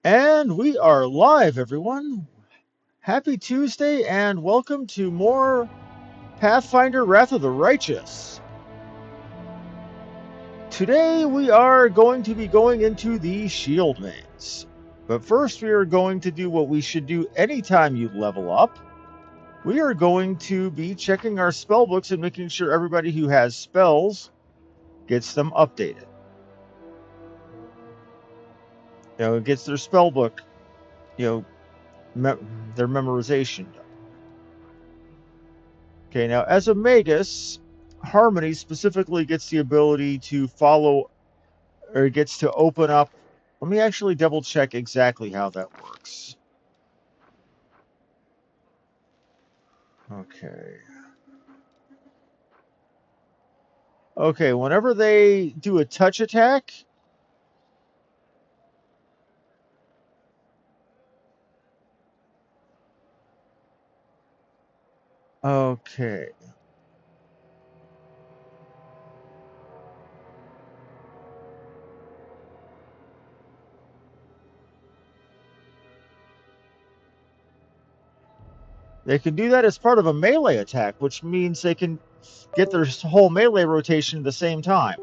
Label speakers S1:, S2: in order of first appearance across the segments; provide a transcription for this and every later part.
S1: And we are live, everyone. Happy Tuesday, and welcome to more Pathfinder Wrath of the Righteous. Today, we are going to be going into the Shield Maze. But first, we are going to do what we should do anytime you level up. We are going to be checking our spell books and making sure everybody who has spells gets them updated. Gets their spell book, their memorization done. Okay, now as a magus, Harmony specifically gets the ability to follow, or gets to open up. Let me actually double check exactly how that works. Okay. Okay, whenever they do a touch attack, okay. They can do that as part of a melee attack, which means they can get their whole melee rotation at the same time.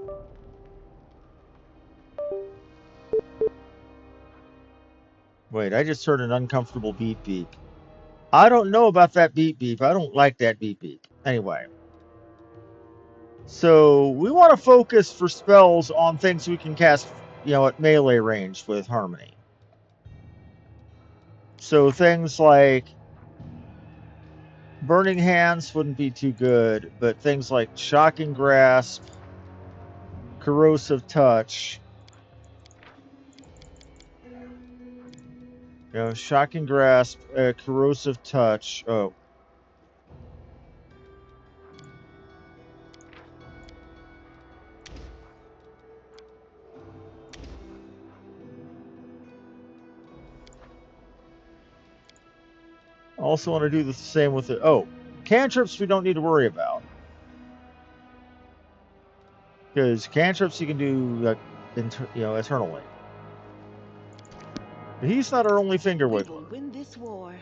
S1: Wait, I just heard an uncomfortable beep beep. I don't know about that beep beep. I don't like that beep beep. Anyway. So we want to focus for spells on things we can cast, at melee range with Harmony. So things like Burning Hands wouldn't be too good, but things like Shocking Grasp, Corrosive Touch, Shocking Grasp, Corrosive Touch. Oh. Also want to do the same with it. Oh, cantrips we don't need to worry about. Because cantrips you can do, eternally. But he's not our only finger wiggler.
S2: We will win this war.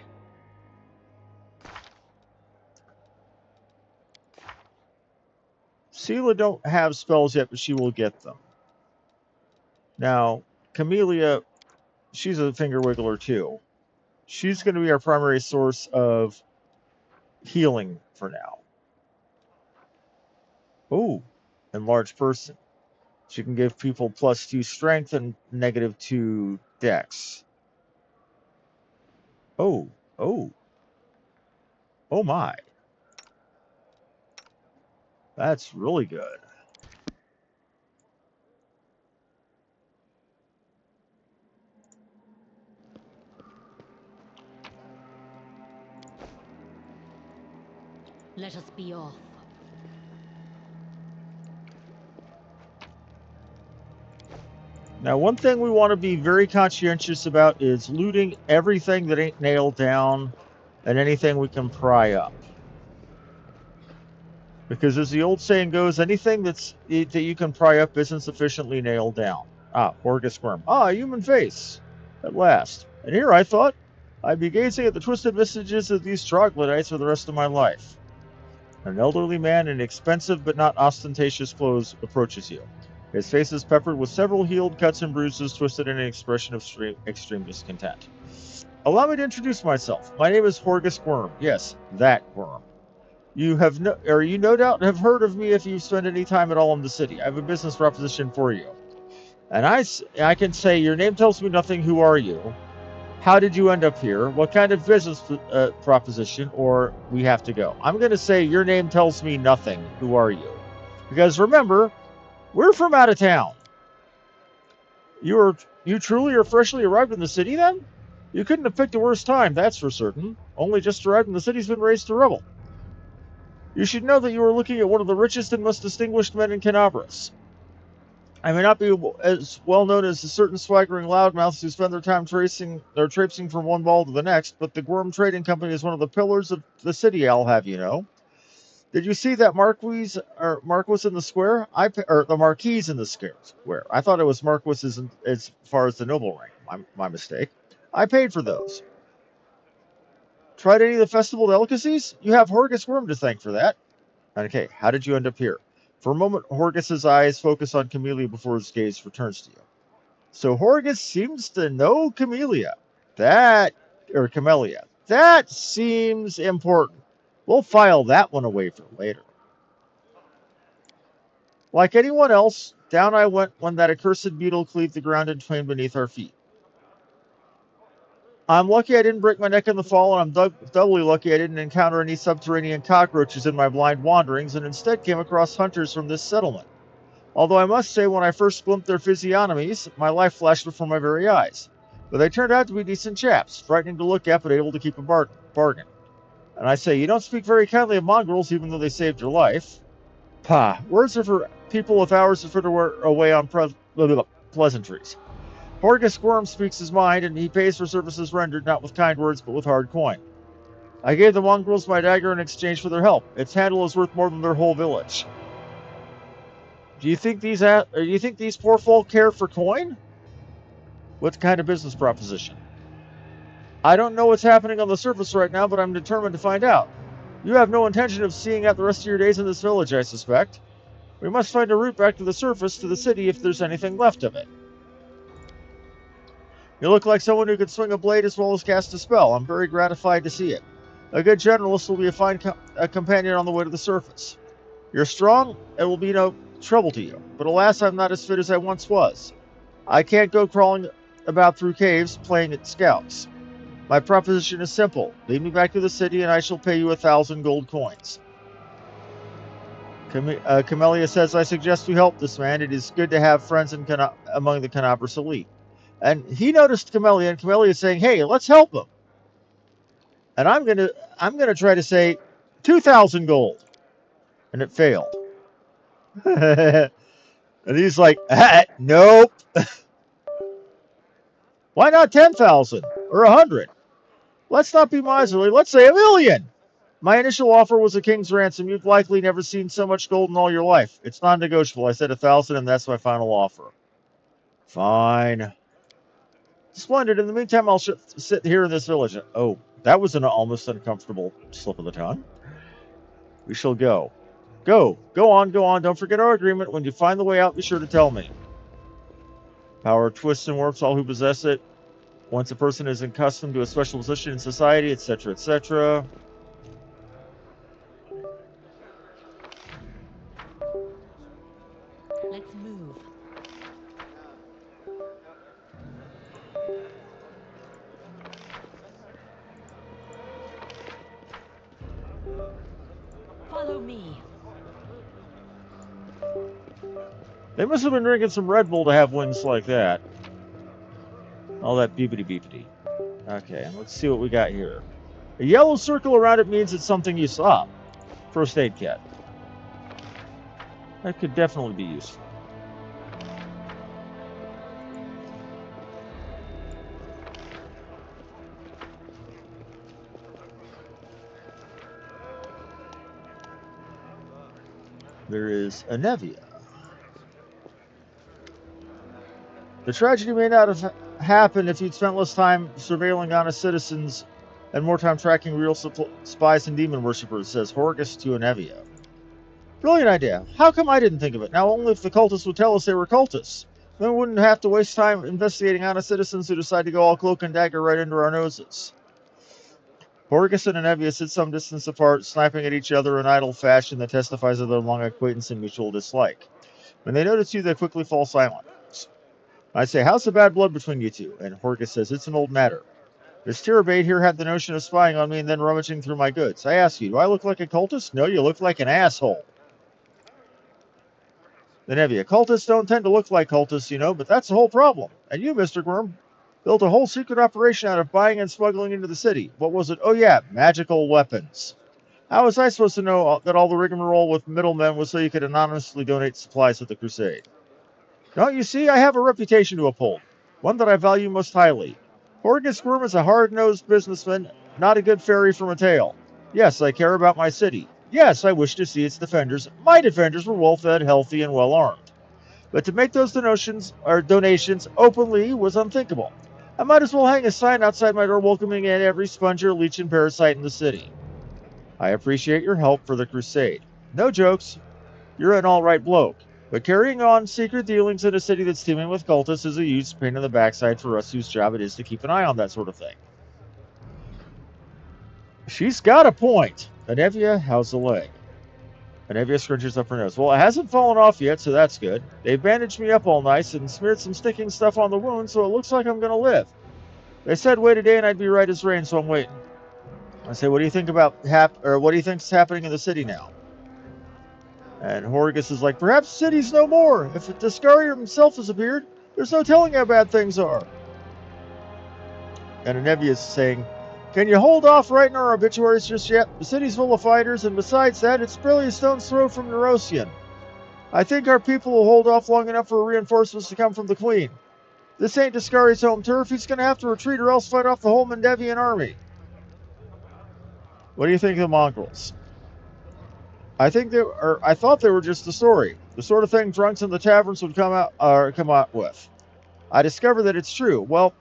S1: Seela don't have spells yet, but she will get them. Now, Camellia, she's a finger wiggler too. She's going to be our primary source of healing for now. Oh, enlarged person. She can give people +2 strength and -2 dex. Oh, oh. Oh my. That's really good.
S2: Let us be off.
S1: Now, one thing we want to be very conscientious about is looting everything that ain't nailed down and anything we can pry up. Because as the old saying goes, anything that you can pry up isn't sufficiently nailed down. Ah, Horgus Worm. Ah, human face. At last. And here I thought I'd be gazing at the twisted visages of these troglodytes for the rest of my life. An elderly man in expensive but not ostentatious clothes approaches you. His face is peppered with several healed cuts and bruises, twisted in an expression of extreme discontent. Allow me to introduce myself. My name is Horgus Worm. Yes, that worm. You no doubt have heard of me if you've spent any time at all in the city. I have a business proposition for you. And I can say, your name tells me nothing. Who are you? How did you end up here? What kind of business proposition? Or we have to go. I'm going to say, your name tells me nothing. Who are you? Because remember, we're from out of town. You truly are freshly arrived in the city then? You couldn't have picked a worse time, that's for certain. Only just arrived and the city's been razed to rubble. You should know that you are looking at one of the richest and most distinguished men in Canabras. I may not be as well known as a certain swaggering loudmouths who spend their time traipsing from one ball to the next, but the Gorm Trading Company is one of the pillars of the city, I'll have you know. Did you see that Marquis in the square? Or the Marquis in the square. I thought it was Marquis as far as the noble rank. My mistake. I paid for those. Tried any of the festival delicacies? You have Horgus Worm to thank for that. Okay, how did you end up here? For a moment, Horgus's eyes focus on Camellia before his gaze returns to you. So Horgus seems to know Camellia. Camellia. That seems important. We'll file that one away for later. Like anyone else, down I went when that accursed beetle cleaved the ground in twain beneath our feet. I'm lucky I didn't break my neck in the fall, and I'm doubly lucky I didn't encounter any subterranean cockroaches in my blind wanderings, and instead came across hunters from this settlement. Although I must say, when I first glimpsed their physiognomies, my life flashed before my very eyes. But they turned out to be decent chaps, frightening to look at, but able to keep a bargain. And I say, you don't speak very kindly of mongrels, even though they saved your life. Pah, words are for people with hours to fritter away on pleasantries. Horgus Squirm speaks his mind, and he pays for services rendered not with kind words, but with hard coin. I gave the mongrels my dagger in exchange for their help. Its handle is worth more than their whole village. Do you think these poor folk care for coin? What kind of business proposition? I don't know what's happening on the surface right now, but I'm determined to find out. You have no intention of seeing out the rest of your days in this village, I suspect. We must find a route back to the surface, to the city, if there's anything left of it. You look like someone who could swing a blade as well as cast a spell. I'm very gratified to see it. A good generalist will be a fine companion on the way to the surface. You're strong, and will be no trouble to you. But alas, I'm not as fit as I once was. I can't go crawling about through caves playing at scouts. My proposition is simple. Lead me back to the city, and I shall pay you 1,000 gold coins. Camellia says, I suggest we help this man. It is good to have friends among the Canabras elite. And he noticed Camellia, and Camellia is saying, hey, let's help him. And I'm gonna try to say 2,000 gold. And it failed. And he's like, nope. Why not 10,000 or 100? Let's not be miserly. Let's say 1,000,000. My initial offer was a king's ransom. You've likely never seen so much gold in all your life. It's non-negotiable. I said 1,000, and that's my final offer. Fine. Splendid. In the meantime, I'll sit here in this village. Oh, that was an almost uncomfortable slip of the tongue. We shall go. Go on. Don't forget our agreement. When you find the way out, be sure to tell me. Power twists and warps all who possess it. Once a person is accustomed to a special position in society, etc., etc.
S2: Let's move. Follow me.
S1: They must have been drinking some Red Bull to have wins like that. All that beepity. Okay, let's see what we got here. A yellow circle around it means it's something you saw. First aid kit. That could definitely be useful. There is a Nevia. The tragedy may not have happened if you'd spent less time surveilling honest citizens and more time tracking real spies and demon worshippers, says Horgus to Nevia. Brilliant idea. How come I didn't think of it? Now, only if the cultists would tell us they were cultists. Then we wouldn't have to waste time investigating honest citizens who decide to go all cloak and dagger right under our noses. Horgus and Nevia sit some distance apart, snapping at each other in idle fashion that testifies of their long acquaintance and mutual dislike. When they notice you, they quickly fall silent. I say, how's the bad blood between you two? And Horgus says, it's an old matter. This Tirabate here had the notion of spying on me and then rummaging through my goods. I ask you, do I look like a cultist? No, you look like an asshole. The Nevia, cultists don't tend to look like cultists, you know, but that's the whole problem. And you, Mr. Worm, built a whole secret operation out of buying and smuggling into the city. What was it? Oh yeah, magical weapons. How was I supposed to know that all the rigmarole with middlemen was so you could anonymously donate supplies to the crusade? Don't you see, I have a reputation to uphold, one that I value most highly. Horgus Worm is a hard-nosed businessman, not a good fairy from a tale. Yes, I care about my city. Yes, I wish to see its defenders. My defenders were well-fed, healthy, and well-armed. But to make those donations openly was unthinkable. I might as well hang a sign outside my door welcoming in every sponge or leech and parasite in the city. I appreciate your help for the crusade. No jokes, you're an all-right bloke. But carrying on secret dealings in a city that's teeming with cultists is a huge pain in the backside for us whose job it is to keep an eye on that sort of thing. She's got a point. Anevia, how's the leg? Anevia scrunches up her nose. Well, it hasn't fallen off yet, so that's good. They bandaged me up all nice and smeared some sticking stuff on the wound, so it looks like I'm going to live. They said wait a day and I'd be right as rain, so I'm waiting. I say, what do you think about what do you think's happening in the city now? And Horgus is like, perhaps city's no more. If Discarier himself has appeared, there's no telling how bad things are. And Anevia is saying, can you hold off writing our obituaries just yet? The city's full of fighters, and besides that, it's barely a stone's throw from Nerosian. I think our people will hold off long enough for reinforcements to come from the Queen. This ain't Discari's home turf. He's going to have to retreat or else fight off the whole Mendevian army. What do you think of the Mongols? I thought they were just a story, the sort of thing drunks in the taverns would come out with. I discovered that it's true. Well,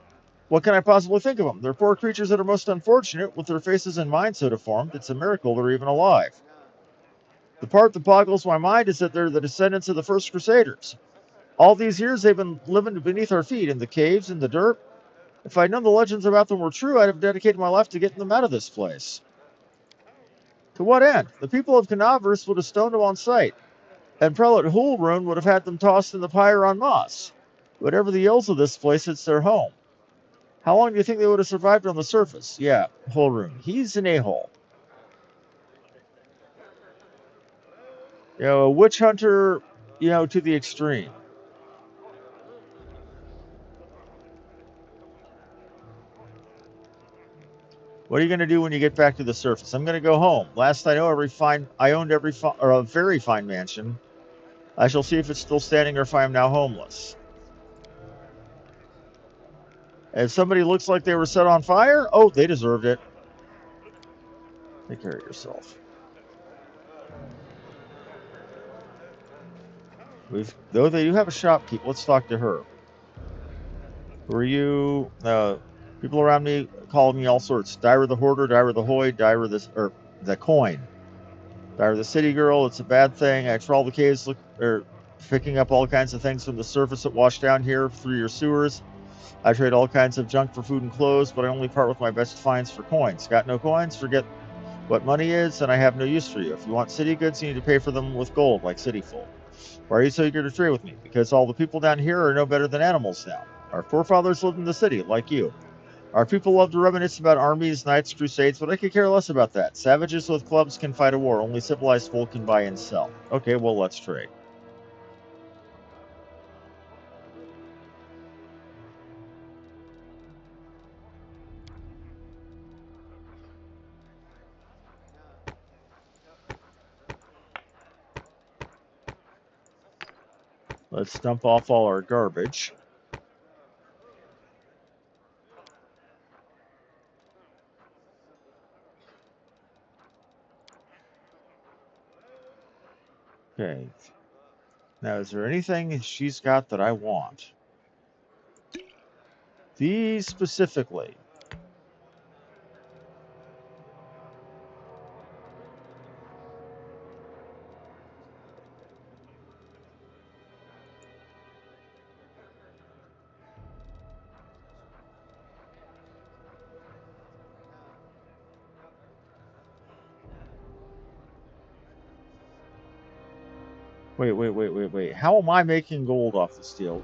S1: what can I possibly think of them? They're poor creatures that are most unfortunate, with their faces and minds so deformed. It's a miracle they're even alive. The part that boggles my mind is that they're the descendants of the first Crusaders. All these years they've been living beneath our feet, in the caves, in the dirt. If I'd known the legends about them were true, I'd have dedicated my life to getting them out of this place. To what end? The people of Canaveras would have stoned them on sight, and Prelate Hulrun would have had them tossed in the pyre en masse. Whatever the ills of this place, it's their home. How long do you think they would have survived on the surface? Yeah, Hulrun. He's an a-hole. A witch hunter, to the extreme. What are you going to do when you get back to the surface? I'm going to go home. Last I know, I owned a very fine mansion. I shall see if it's still standing or if I am now homeless. If somebody looks like they were set on fire, oh, they deserved it. Take care of yourself. Though they do have a shopkeep, let's talk to her. Who are you? People around me call me all sorts. Dyra the Hoarder, Dyra the Hoy, the Coin. Dyra the City Girl, it's a bad thing. I trawl the caves, picking up all kinds of things from the surface that wash down here through your sewers. I trade all kinds of junk for food and clothes, but I only part with my best finds for coins. Got no coins? Forget what money is, and I have no use for you. If you want city goods, you need to pay for them with gold, like city folk. Why are you so eager to trade with me? Because all the people down here are no better than animals now. Our forefathers lived in the city, like you. Our people love to reminisce about armies, knights, crusades, but I could care less about that. Savages with clubs can fight a war. Only civilized folk can buy and sell. Okay, well, let's trade. Let's dump off all our garbage. Okay. Now, is there anything she's got that I want? These specifically. Wait. How am I making gold off the steel?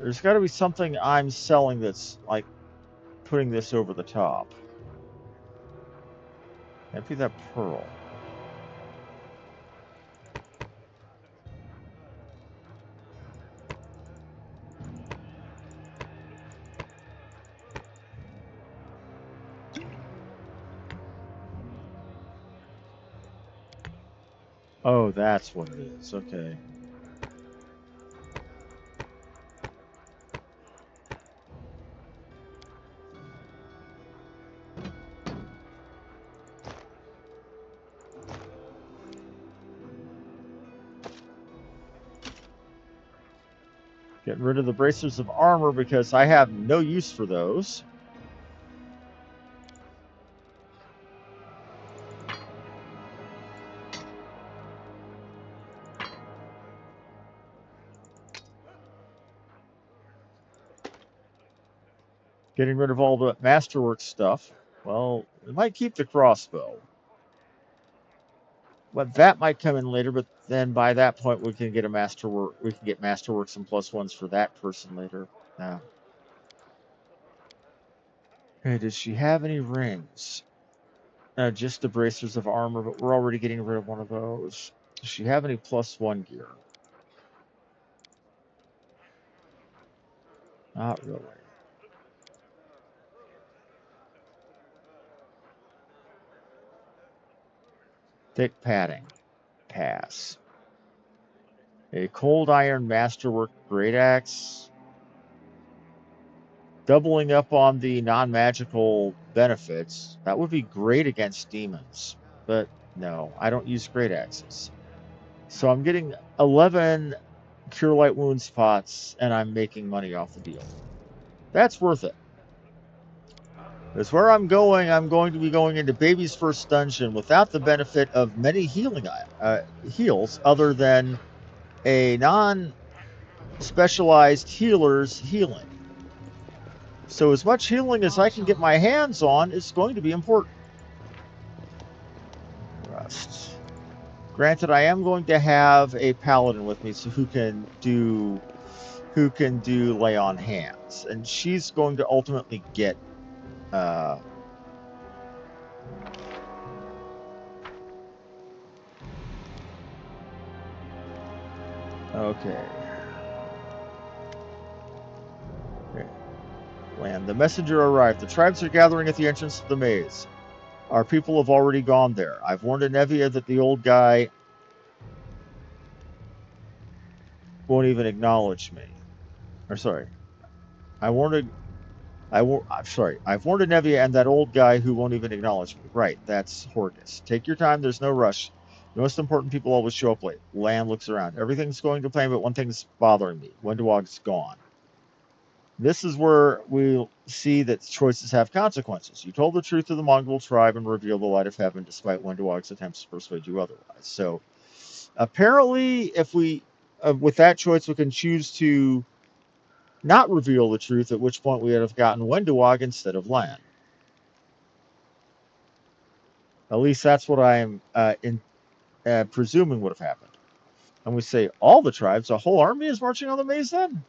S1: There's got to be something I'm selling that's like putting this over the top. Can't be that pearl. Oh, that's what it is. Okay. Getting rid of the bracers of armor because I have no use for those. Getting rid of all the masterwork stuff. Well, we might keep the crossbow. But that might come in later, but then by that point we can get a masterwork. We can get masterworks and +1s for that person later. Now, okay, does she have any rings? Just the bracers of armor, but we're already getting rid of one of those. Does she have any +1 gear? Not really. Thick padding. Pass. A cold iron masterwork great axe. Doubling up on the non-magical benefits. That would be great against demons. But no, I don't use great axes. So I'm getting 11 Cure Light Wound spots, and I'm making money off the deal. That's worth it. Because where I'm going to be going into Baby's First Dungeon without the benefit of many heals other than a non-specialized healer's healing. So as much healing as I can get my hands on is going to be important. Rest. Granted, I am going to have a paladin with me, so who can do lay on hands, and she's going to ultimately get okay. Land. The messenger arrived. The tribes are gathering at the entrance to the maze. Our people have already gone there. I've warned Anevia that the old guy won't even acknowledge me. Or sorry, I warned. I'm sorry. I've warned Anevia and that old guy who won't even acknowledge me. Right, that's Horgus. Take your time. There's no rush. The most important people always show up late. Lan looks around. Everything's going to plan, but one thing's bothering me. Wendewog's gone. This is where we'll see that choices have consequences. You told the truth to the Mongol tribe and revealed the light of heaven despite Wendewog's attempts to persuade you otherwise. So apparently, if we, with that choice, we can choose to not reveal the truth, at which point we would have gotten Wendewog instead of Lan. At least that's what I am presuming would have happened. And we say, all the tribes, a whole army is marching on the maze then?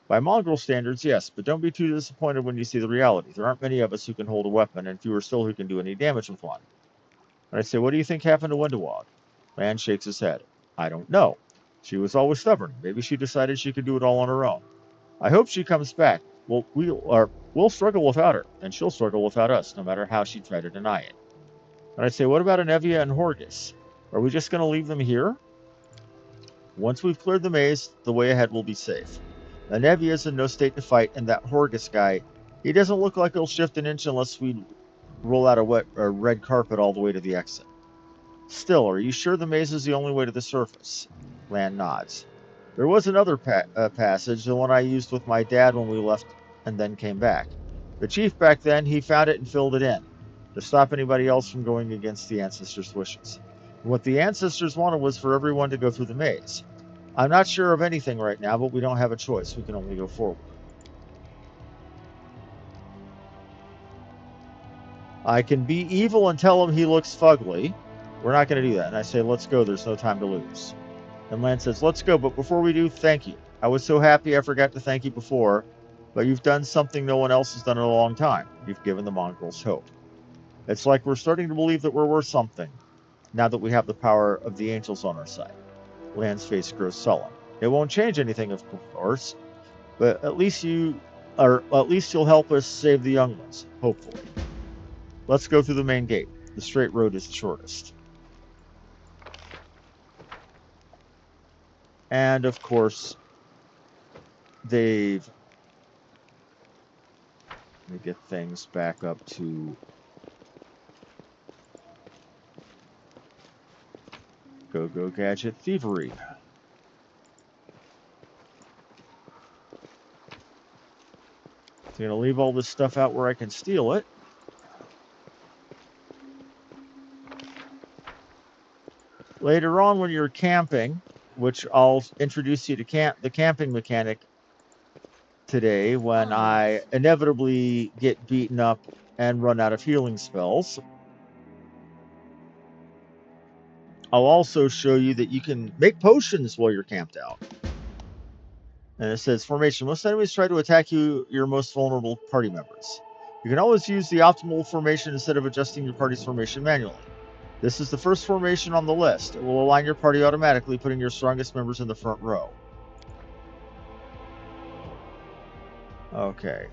S1: By Mongol standards, yes, but don't be too disappointed when you see the reality. There aren't many of us who can hold a weapon, and fewer still who can do any damage with one. And I say, what do you think happened to Wendewog? Man shakes his head. I don't know. She was always stubborn. Maybe she decided she could do it all on her own. I hope she comes back. We'll struggle without her, and she'll struggle without us, no matter how she tried to deny it. And I say, what about Anevia and Horgus? Are we just going to leave them here? Once we've cleared the maze, the way ahead will be safe. Anevia's in no state to fight, and that Horgus guy, he doesn't look like he'll shift an inch unless we roll out a red carpet all the way to the exit. Still, are you sure the maze is the only way to the surface? Lan nods. There was another passage, the one I used with my dad when we left and then came back. The chief back then, he found it and filled it in to stop anybody else from going against the ancestors' wishes. And what the ancestors wanted was for everyone to go through the maze. I'm not sure of anything right now, but we don't have a choice. We can only go forward. I can be evil and tell him he looks fugly. We're not going to do that. And I say, let's go. There's no time to lose. And Lan says, let's go. But before we do, thank you. I was so happy I forgot to thank you before, but you've done something no one else has done in a long time. You've given the Mongols hope. It's like we're starting to believe that we're worth something, now that we have the power of the angels on our side. Lan's face grows sullen. It won't change anything, of course, but at least you'll help us save the young ones, hopefully. Let's go through the main gate. The straight road is the shortest. And of course, let me get things back up to Go Gadget Thievery. So I'm going to leave all this stuff out where I can steal it. Later on when you're camping, which I'll introduce you to the camping mechanic today when I
S2: Onwards.
S1: inevitably get beaten up and run out of healing spells. I'll also show you that you can make potions while you're camped out. And it says, formation. Most enemies try to attack your most vulnerable party members. You can always use the optimal formation instead of adjusting your party's formation manually. This is the first formation on the list. It will align your party automatically, putting your strongest members in the front row. Okay.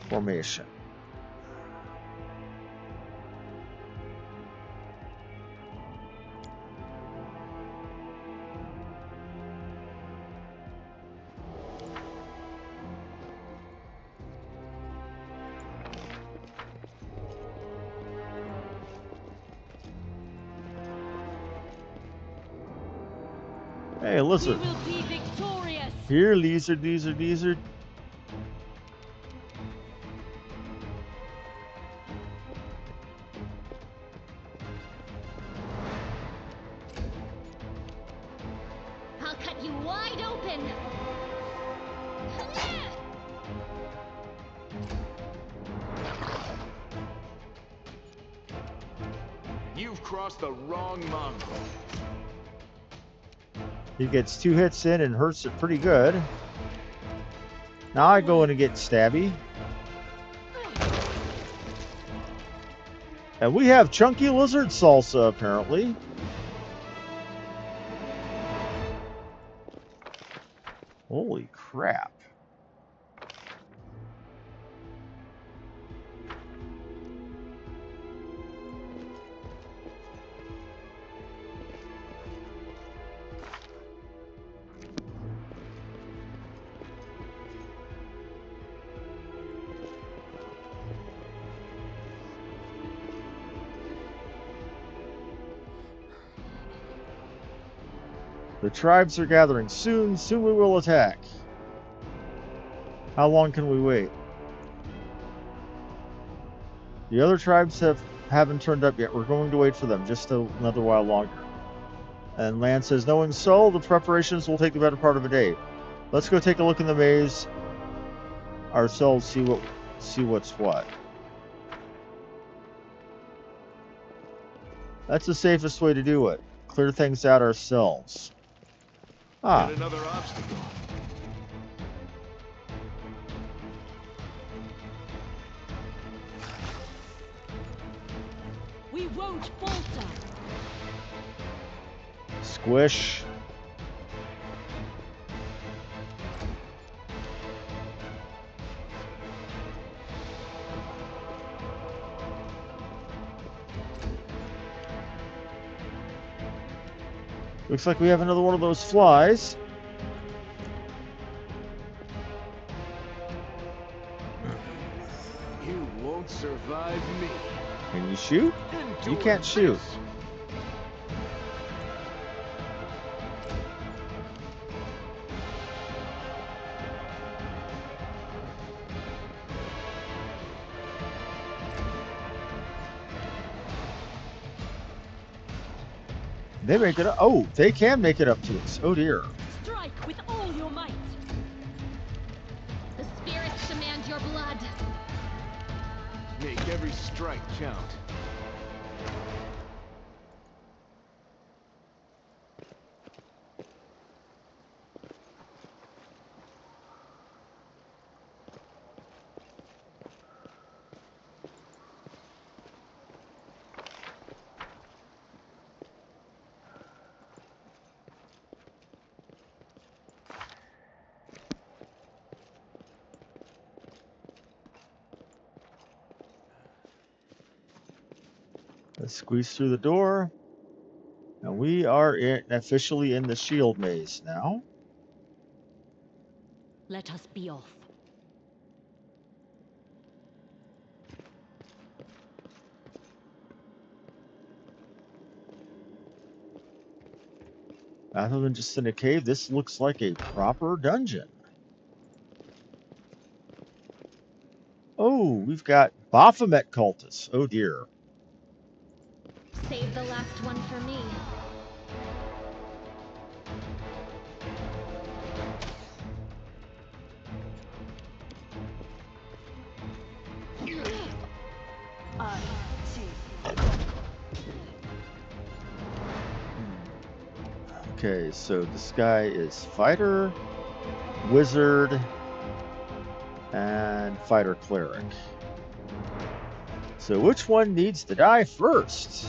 S1: Formation. Hey, lizard.
S2: We will be victorious.
S1: Here, lizard.
S3: I'll cut you wide open.
S4: You've crossed the wrong mongrel.
S1: He gets 2 hits in and hurts it pretty good. Now I go in and get stabby. And we have chunky lizard salsa, apparently. Holy crap. The tribes are gathering. Soon we will attack. How long can we wait? The other tribes haven't turned up yet. We're going to wait for them just another while longer. And Lan says, knowing so, the preparations will take the better part of a day. Let's go take a look in the maze ourselves, see what's what. That's the safest way to do it. Clear things out ourselves. Ah.
S4: Yet another obstacle.
S2: We won't falter.
S1: Squish. Looks like we have another one of those flies.
S4: You won't survive me.
S1: Can you shoot? You
S4: Endure
S1: can't shoot.
S4: this.
S1: They make it up. Oh, they can make it up to us. Oh dear.
S2: Strike with all your might.
S3: The spirits demand your blood.
S4: Make every strike count.
S1: Let's squeeze through the door. And we are officially in the shield maze now.
S2: Let us be off.
S1: Rather than just in a cave, this looks like a proper dungeon. Oh, we've got Baphomet cultists. Oh dear.
S3: Save the last one for me.
S1: Okay, so this guy is fighter, wizard, and fighter cleric. So which one needs to die first?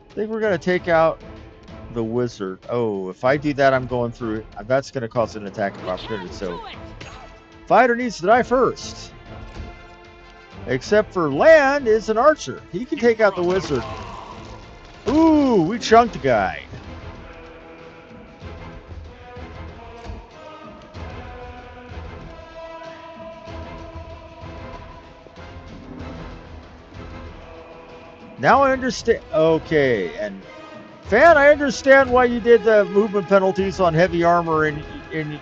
S1: I think we're going to take out the wizard. Oh, if I do that, I'm going through. That's going to cause an attack of opportunity. So fighter needs to die first. Except for Land is an archer. He can take out the wizard. Ooh, we chunked a guy. Now I understand. Okay, and Fan, I understand why you did the movement penalties on heavy armor in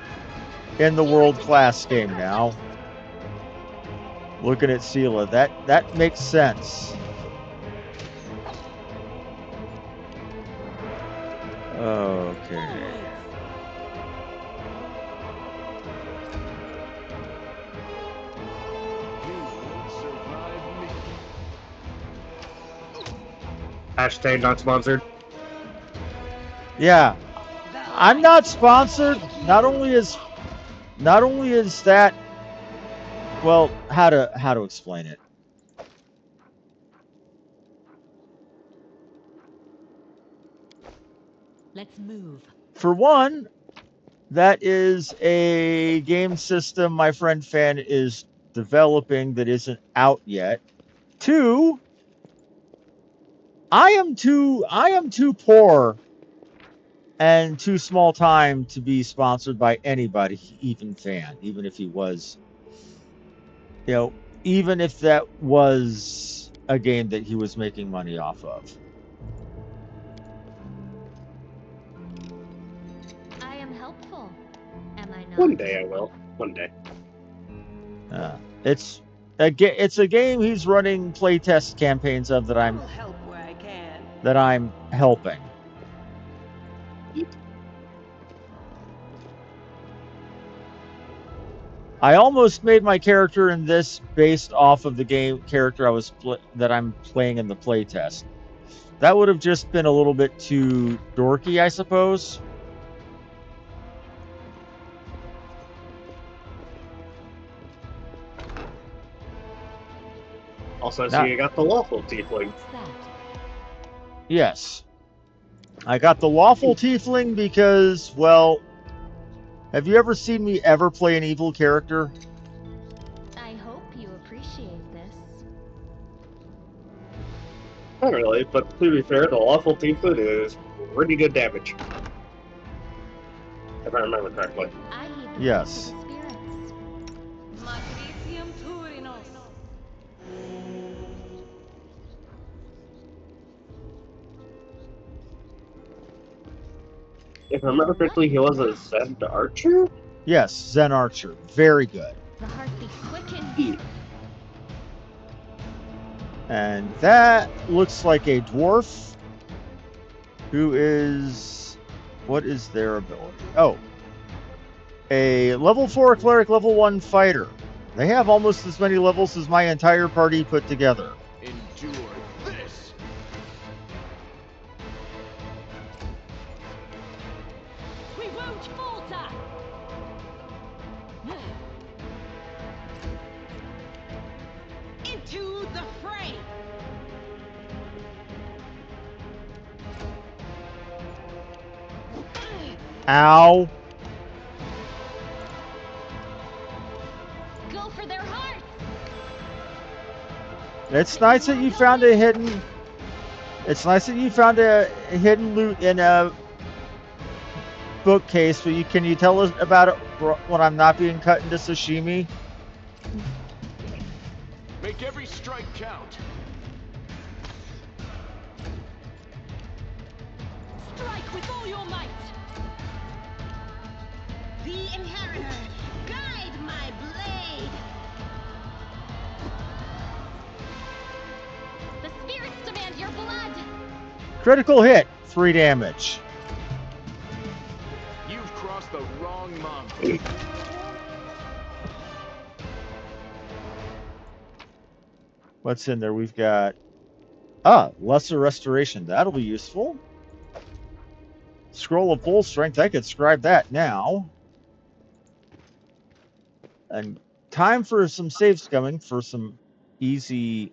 S1: the world class game now. Looking at Sela, that makes sense. Okay.
S4: You won't survive me.
S5: Hashtag not sponsored.
S1: Yeah, I'm not sponsored. Not only is that, well, how to explain it?
S2: Let's move.
S1: For one, that is a game system my friend Fan is developing that isn't out yet. Two, I am too poor and too small time to be sponsored by anybody, even Fan, even if he was, even if that was a game that he was making money off of.
S3: I am helpful. Am I not?
S5: One day I will. One day.
S1: It's a game he's running playtest campaigns of that
S6: I'll help where I can.
S1: I'm helping. I almost made my character in this based off of the game character that I'm playing in the playtest. That would have just been a little bit too dorky, I suppose.
S5: Also, so you got the lawful tiefling.
S2: What's that?
S1: Yes. I got the lawful tiefling because, well, have you ever seen me ever play an evil character?
S3: I hope you appreciate this.
S5: Not really, but to be fair, the lawful tiefling is pretty good damage. If I remember correctly.
S3: I heed the
S1: Yes.
S3: voice of the spirits.
S6: Matricium Turinos.
S5: If I remember correctly, he was a Zed archer?
S1: Yes, Zen Archer. Very good.
S3: The heartbeat quickens.
S1: And that looks like a dwarf who is... What is their ability? Oh. A level 4 cleric, level 1 fighter. They have almost as many levels as my entire party put together.
S4: Endure this.
S2: We won't falter!
S6: Into the fray.
S1: Ow.
S3: Go for their hearts.
S1: It's nice that you found a hidden... It's nice that you found a hidden loot in a bookcase, but can you tell us about it when I'm not being cut into sashimi?
S4: Make every strike count.
S2: Strike with all your might!
S6: The inheritor. Guide my blade.
S1: Critical hit, 3 damage.
S4: You've crossed the wrong mongrel.
S1: What's in there? We've got lesser restoration. That'll be useful. Scroll of full strength. I could scribe that now. And time for some saves coming for some easy.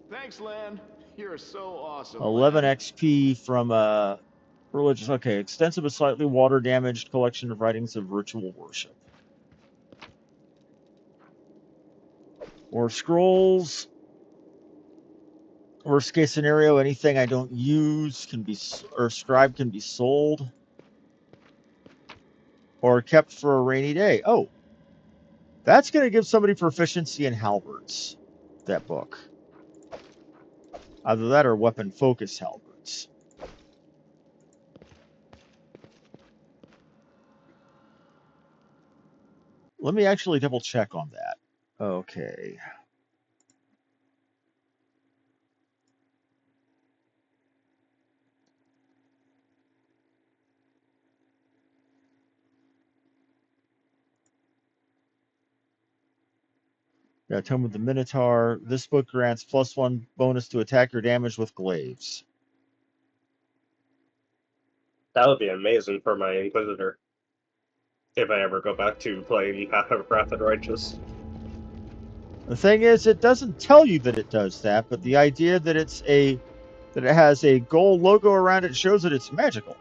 S4: Thanks, Lan. You're so awesome.
S1: 11
S4: Lan.
S1: XP from religious. Okay, extensive but slightly water damaged collection of writings of ritual worship. Or scrolls. Worst case scenario, anything I don't use can be, or scribe can be sold. Or kept for a rainy day. Oh, that's going to give somebody proficiency in halberds, that book. Either that or weapon focus halberds. Let me actually double check on that. Okay. Yeah, Tome of the Minotaur. This book grants +1 bonus to attack or damage with glaives.
S5: That would be amazing for my Inquisitor. If I ever go back to playing Path of Wrath and Righteous.
S1: The thing is, it doesn't tell you that it does that, but the idea that it has a gold logo around it shows that it's magical.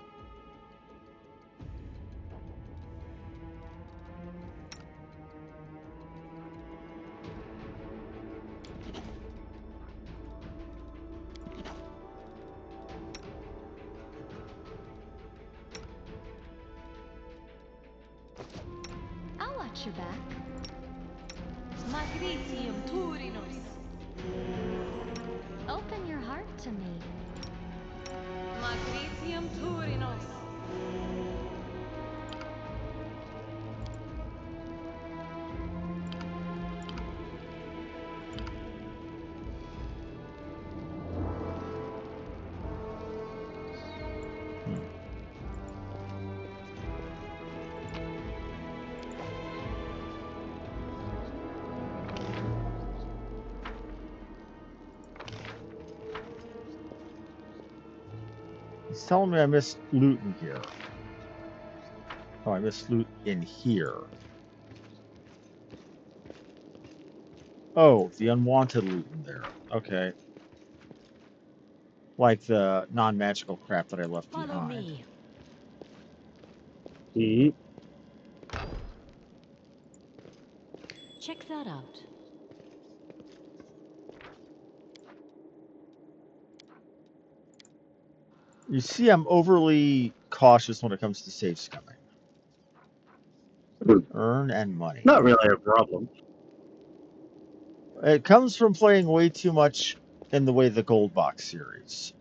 S3: I'll watch your back.
S6: Magricium Turinos.
S3: Open your heart to me.
S6: Magricium Turinos.
S1: It's telling me I missed loot in here. Oh, I missed loot in here. Oh, the unwanted loot in there. Okay. Like the non-magical crap that I left
S2: Follow
S1: behind.
S2: me. Check that out.
S1: You see, I'm overly cautious when it comes to safe scumming. Earn and money.
S5: Not really a problem.
S1: It comes from playing way too much in the way of the Gold Box series.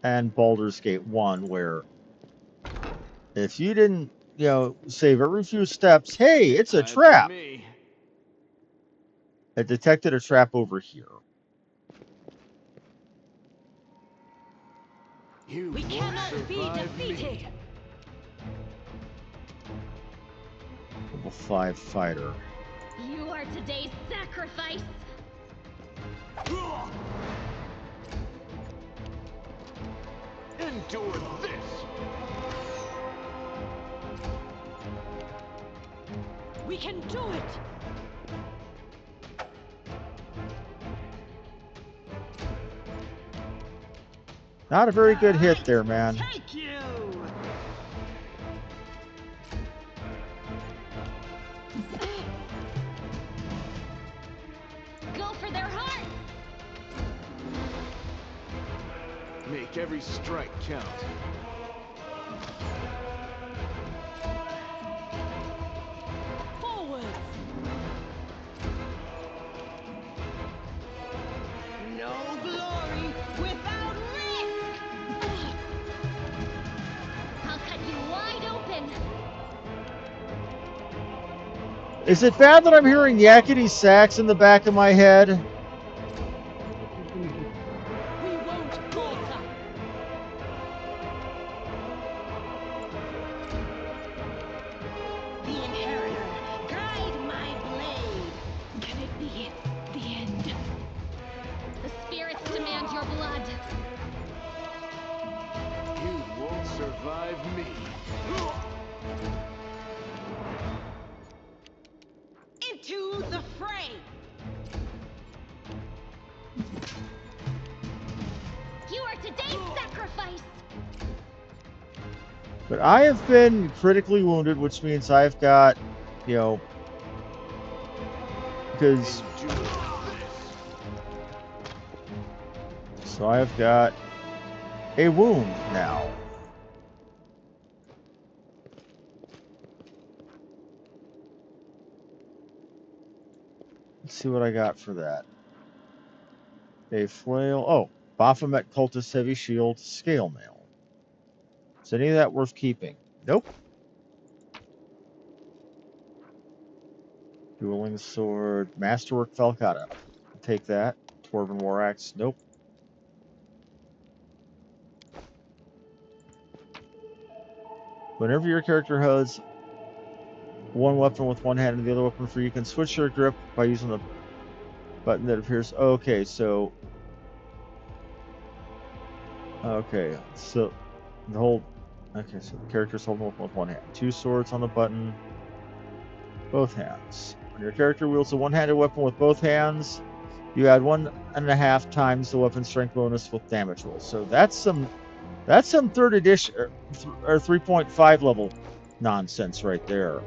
S1: And Baldur's Gate 1, where if you didn't, save every few steps, hey, it's a
S4: Time for
S1: trap.
S4: me.
S1: It detected a trap over here.
S4: You
S2: We
S4: won't
S2: cannot be
S4: survive
S2: defeated.
S4: me.
S1: Level 5 fighter.
S3: You are today's sacrifice.
S4: Endure this.
S2: We can do it.
S1: Not a very good hit there, man.
S6: Take you!
S3: Go for their hearts.
S4: Make every strike count.
S2: Forwards.
S6: No glory without risk!
S3: I'll cut you wide open.
S1: Is it bad that I'm hearing yakety sax in the back of my head?
S2: We won't falter.
S6: The Inheritor, guide my blade.
S2: Can it be the end?
S3: The spirits demand your blood.
S4: You won't survive me.
S6: Into the fray.
S3: You are today's sacrifice.
S1: But I have been critically wounded, which means I've got, you know, because
S4: Endure this.
S1: so I've got a wound now. Let's see what I got for that. A flail. Oh, Baphomet Cultist Heavy Shield, Scale Mail. Is any of that worth keeping? Nope. Dueling Sword, Masterwork Falcata. Take that. Dwarven War Axe. Nope. Whenever your character has one weapon with one hand and the other weapon free, you can switch your grip by using the button that appears. Okay, so the whole. Okay, so the character's holding weapon with one hand. Two swords on the button, both hands. When your character wields a one-handed weapon with both hands, you add 1.5 times the weapon strength bonus with damage rolls. So that's some 3rd edition or 3.5 level nonsense right there.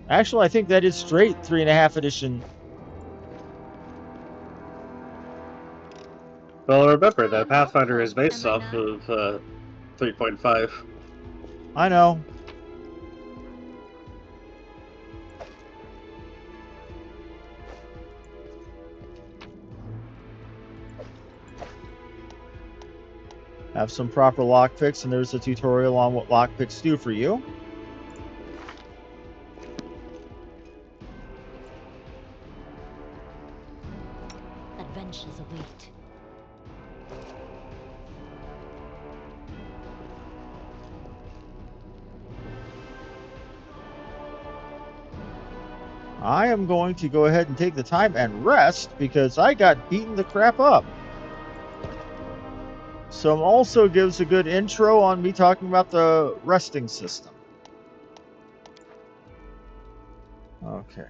S1: Actually, I think that is straight 3.5 edition.
S5: Well, remember that Pathfinder is based off of 3.5.
S1: I know. Have some proper lockpicks, and there's a tutorial on what lockpicks do for you.
S2: Adventures await.
S1: I am going to go ahead and take the time and rest because I got beaten the crap up. Some also gives a good intro on me talking about the resting system. Okay.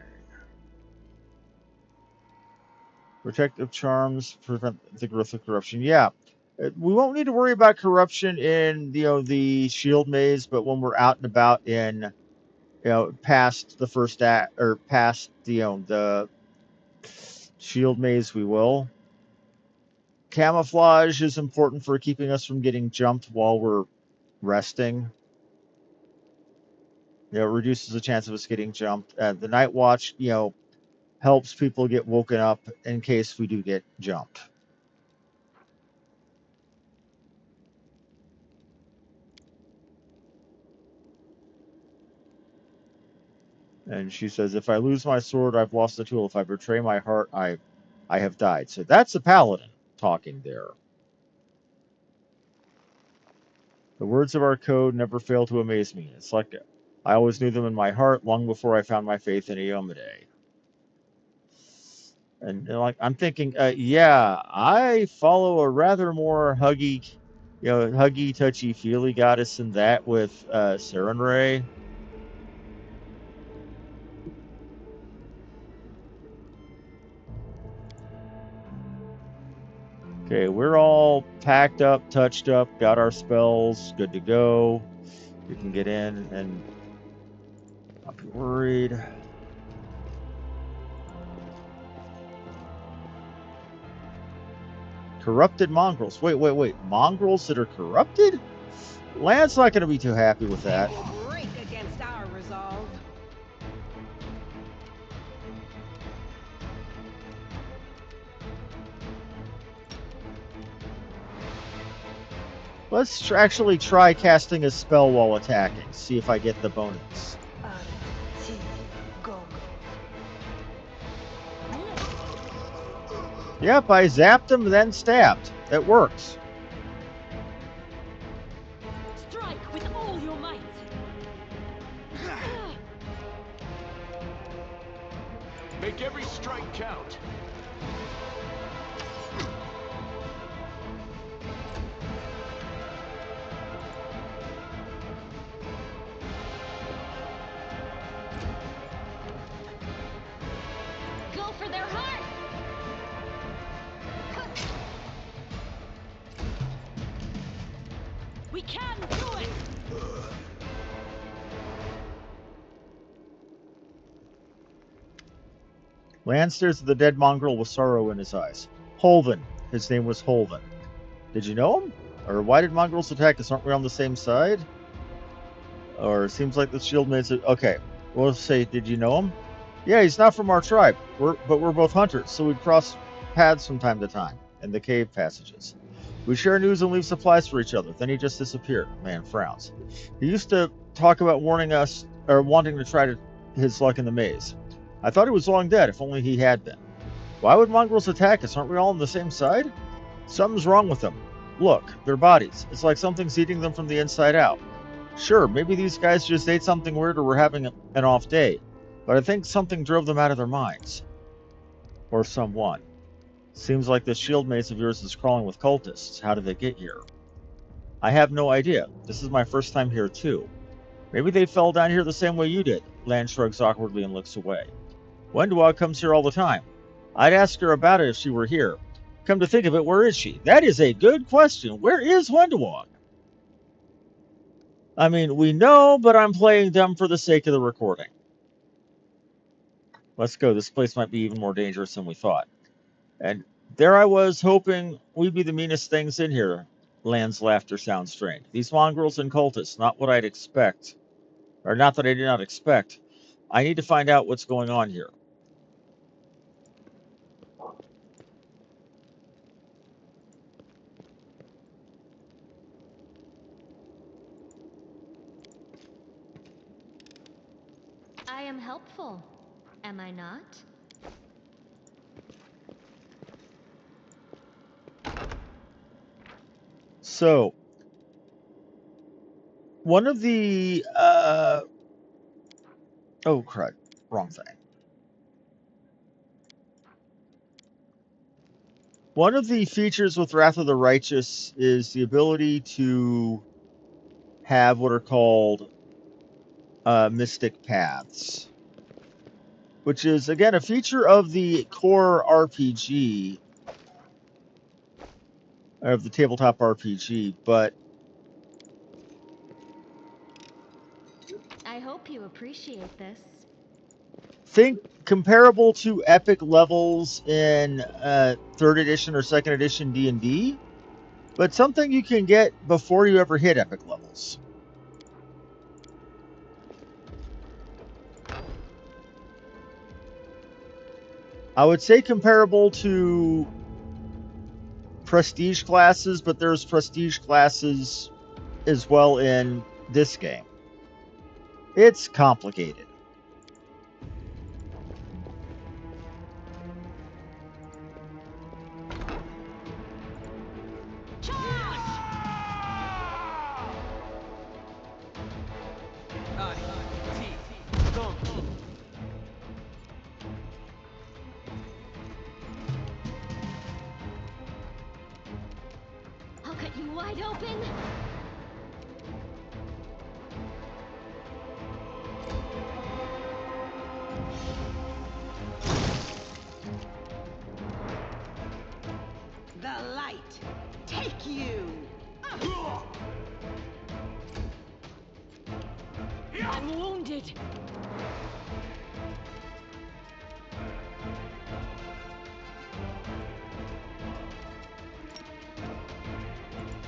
S1: Protective charms prevent the growth of corruption. Yeah. We won't need to worry about corruption in the shield maze, but when we're out and about in past the first act or past the shield maze, we will. Camouflage is important for keeping us from getting jumped while we're resting. It reduces the chance of us getting jumped. The Night Watch, helps people get woken up in case we do get jumped. And she says, if I lose my sword, I've lost the tool. If I betray my heart, I have died. So that's a paladin talking there. The words of our code never fail to amaze me. It's like I always knew them in my heart long before I found my faith in Iomade. And like I'm thinking, yeah, I follow a rather more huggy, touchy feely goddess than that with Sarenrae. Okay, we're all packed up, touched up, got our spells, good to go. We can get in and not be worried. Corrupted mongrels. Wait. Mongrels that are corrupted? Lan's not going to be too happy with that.
S6: They will break against our resolve.
S1: Let's actually try casting a spell while attacking. See if I get the bonus. Yep, I zapped him, then stabbed. That works.
S2: Strike with all your might.
S4: Make every strike count.
S3: Go for their heart!
S2: We can do it!
S1: Lan stares at the dead mongrel with sorrow in his eyes. Holven. His name was Holven. Did you know him? Or why did mongrels attack us? Aren't we on the same side? Or it seems like the shield mates... Okay, we'll say, did you know him? Yeah, he's not from our tribe. But we're both hunters, so we cross paths from time to time in the cave passages. We share news and leave supplies for each other. Then he just disappeared. Man frowns. He used to talk about warning us, or wanting to try his luck in the maze. I thought he was long dead, if only he had been. Why would mongrels attack us? Aren't we all on the same side? Something's wrong with them. Look, their bodies. It's like something's eating them from the inside out. Sure, maybe these guys just ate something weird or were having an off day, but I think something drove them out of their minds. Or someone. Seems like this shield mace of yours is crawling with cultists. How did they get here? I have no idea. This is my first time here, too. Maybe they fell down here the same way you did. Lan shrugs awkwardly and looks away. Wendewog comes here all the time. I'd ask her about it if she were here. Come to think of it, where is she? That is a good question. Where is Wendewog? I mean, we know, but I'm playing dumb for the sake of the recording. Let's go. This place might be even more dangerous than we thought. And there I was, hoping we'd be the meanest things in here. Lan's laughter sounds strained. These mongrels and cultists, not what I'd expect. Or not that I did not expect. I need to find out what's going on here.
S3: I am helpful, am I not?
S1: So, one of the... oh, crud. Wrong thing. One of the features with Wrath of the Righteous is the ability to have what are called mystic paths, which is, again, a feature of the core RPG, of the tabletop RPG, but
S3: I hope you appreciate this.
S1: think comparable to epic levels in 3rd edition or 2nd edition D&D, but something you can get before you ever hit epic levels. I would say comparable to prestige classes, but there's prestige classes as well in this game. It's complicated.
S3: I'll cut you wide open!
S6: The light, take you!
S2: I'm wounded!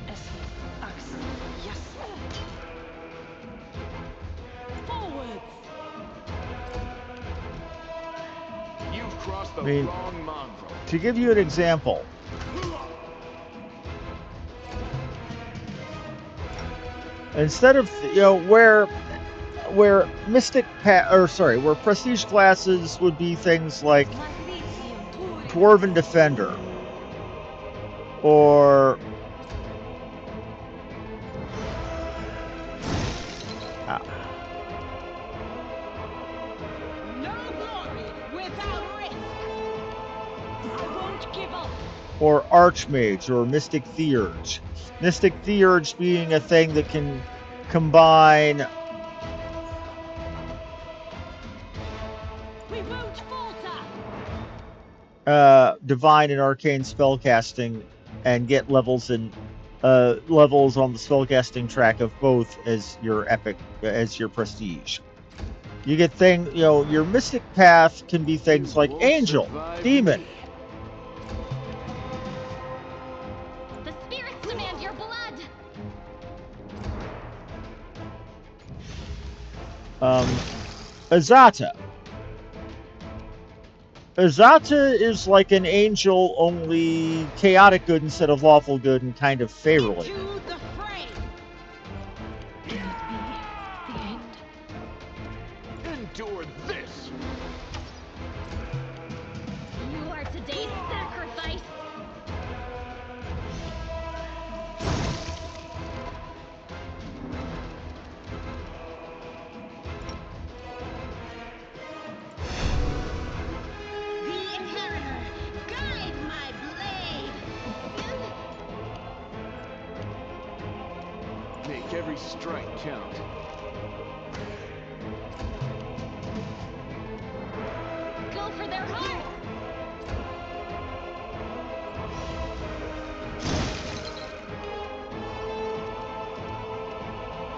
S6: Yes.
S2: Forwards!
S4: You've crossed the
S1: I mean,
S4: wrong mongrel.
S1: to give you an example, instead of, where prestige classes would be things like Dwarven Defender. Or...
S6: No glory without risk.
S2: I won't give up.
S1: or Archmage, or Mystic Theurge. Mystic Theurge being a thing that can combine
S2: We won't falter.
S1: divine and arcane spellcasting and get levels on the spellcasting track of both as your epic, as your prestige. You get your mystic path can be things
S4: You
S1: like
S4: won't
S1: angel,
S4: survive
S1: demon,
S4: me.
S3: The spirits demand your blood.
S1: Azata. Azata is like an angel, only chaotic good instead of lawful good, and kind of favorably.
S6: To the fray.
S2: Can it be the end?
S4: Endure this.
S3: You are today's sacrifice. The inheritor, guide my blade.
S4: Make every strike count.
S3: Go for their hearts.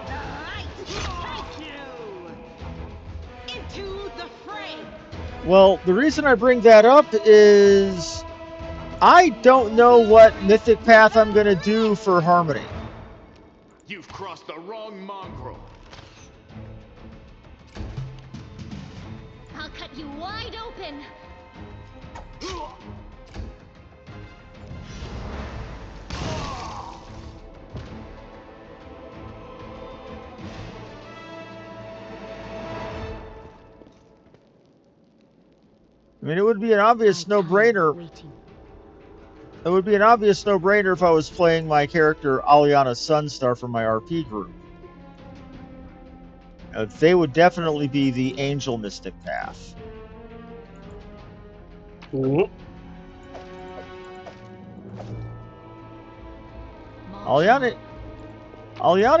S6: Right. Take you. Into the fray.
S1: Well, the reason I bring that up is I don't know what mythic path I'm going to do for Harmony.
S4: You've crossed the wrong mongrel.
S3: I'll cut you wide open.
S1: I mean, it would be an obvious no-brainer.
S2: Waiting.
S1: It would be an obvious no-brainer if I was playing my character Aliana Sunstar from my RP group. They would definitely be the angel mystic path.
S5: Mhm.
S1: Aliana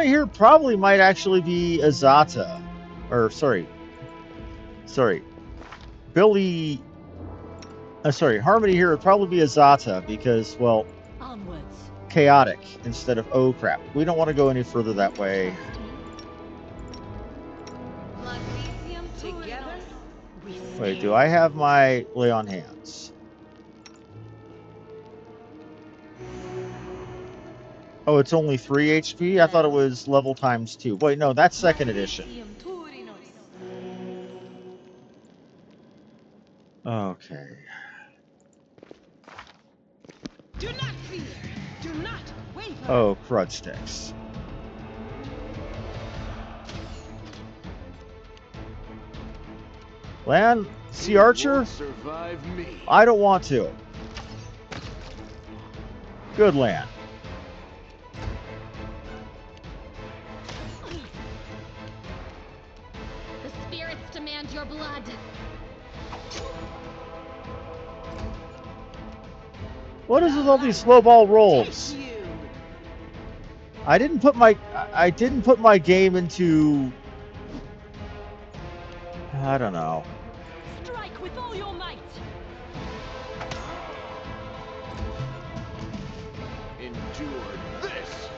S1: here probably might actually be Azata. Or, sorry. Billy... Harmony here would probably be Azata because, well,
S2: Onwards.
S1: chaotic instead of oh crap. We don't want to go any further that way.
S6: Together, we
S1: Wait, do I have my lay on hands? Oh, it's only 3 HP? I thought it was level times 2. Wait, no, that's second edition. Okay.
S6: do not fear. Do not waver.
S1: Oh, crud sticks. Land, Sea
S4: You
S1: Archer?
S4: won't survive me.
S1: I don't want to. Good land.
S3: The spirits demand your blood.
S1: What is with all these slow ball rolls?
S6: Take you.
S1: I didn't put my game into, I don't know.
S2: Strike with all your might.
S4: Endure this.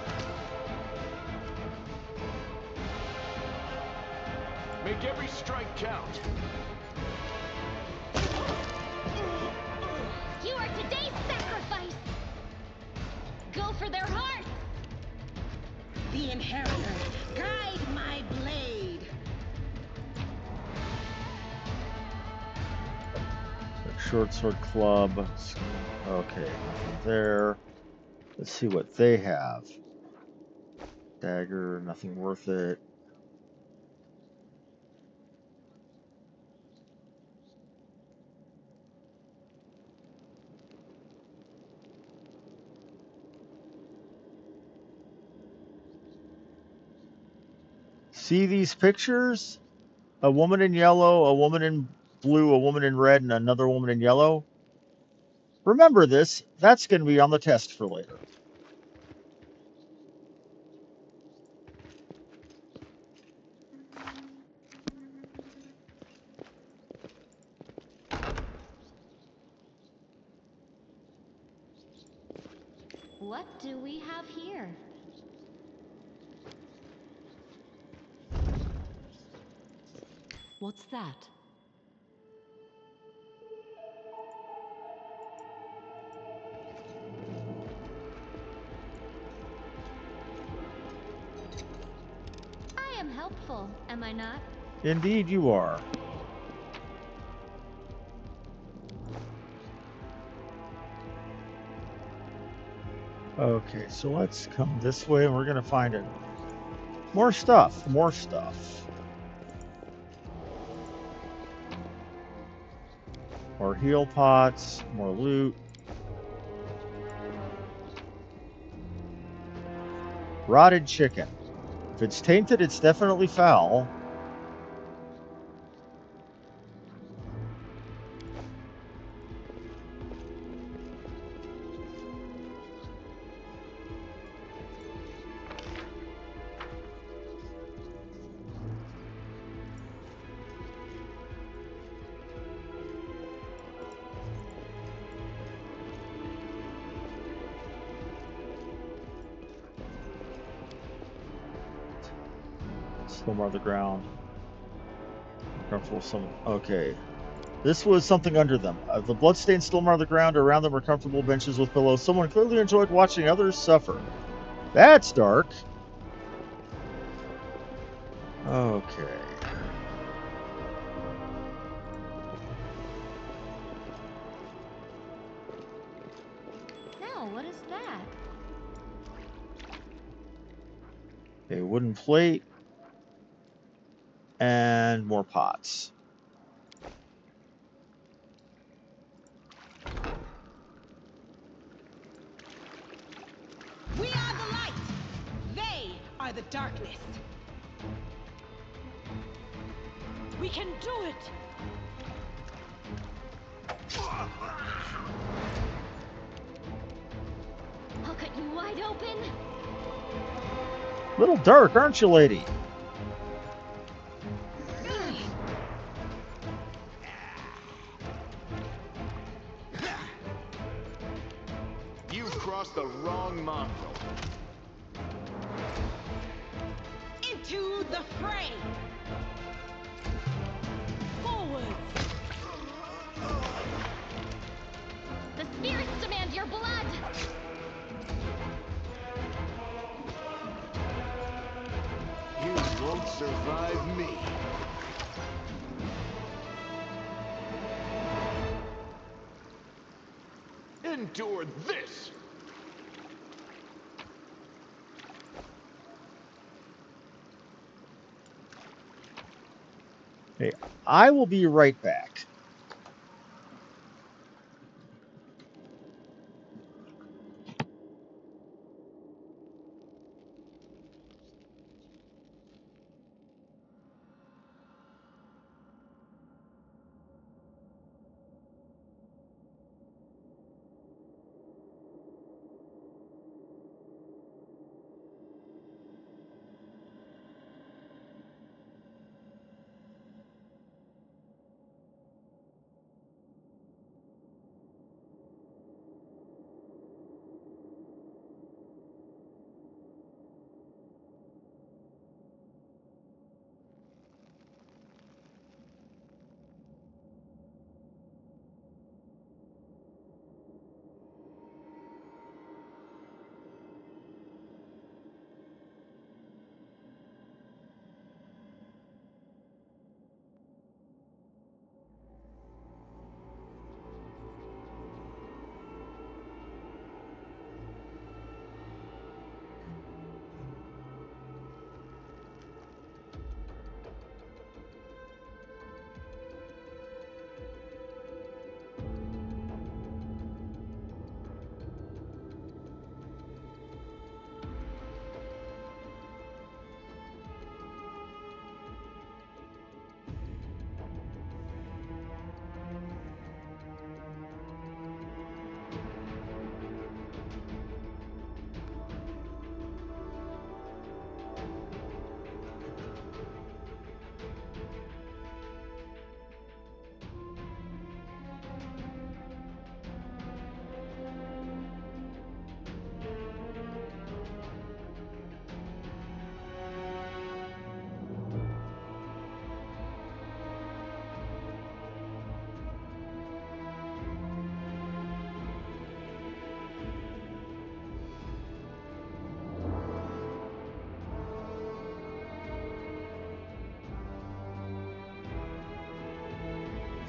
S4: Make every strike count.
S3: You are today's sacrifice. Go for their hearts.
S6: The inheritor, guide my blade.
S1: Short sword club. Okay, nothing there. Let's see what they have. Dagger, nothing worth it. See these pictures? A woman in yellow, a woman in blue, a woman in red, and another woman in yellow. Remember this. That's going to be on the test for later.
S3: What do we have here?
S2: What's that?
S3: I am helpful, am I not?
S1: Indeed you are. Okay, so let's come this way and we're going to find it. More stuff, more stuff. More heal pots, more loot. Rotted chicken. If it's tainted, it's definitely foul. Still on the ground. Comfortable some. Okay. This was something under them. The bloodstains still mark the ground. Around them were comfortable benches with pillows. Someone clearly enjoyed watching others suffer. That's dark. Okay.
S3: Now, what is that?
S1: A wooden plate. And more pots.
S6: We are the light. They are the darkness.
S2: We can do it!
S3: I'll cut you wide open.
S1: Little dark, aren't you, lady?
S4: You've crossed the wrong mongrel.
S6: Into the fray.
S2: Forward!
S3: The spirits demand your blood.
S4: You won't survive me. Endure this!
S1: Hey, I will be right back.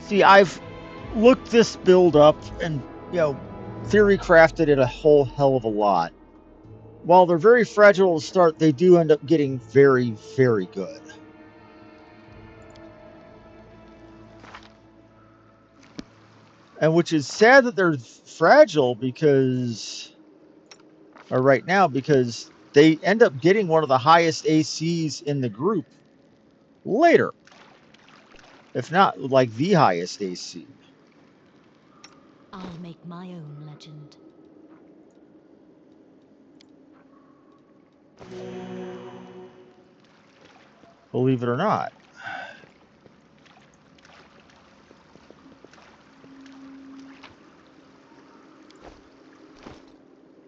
S1: See, I've looked this build up and, theory crafted it a whole hell of a lot. While they're very fragile to start, they do end up getting very, very good. And which is sad that they're fragile because, or right now, because they end up getting one of the highest ACs in the group later. If not, like, the highest AC.
S2: I'll make my own legend.
S1: Believe it or not.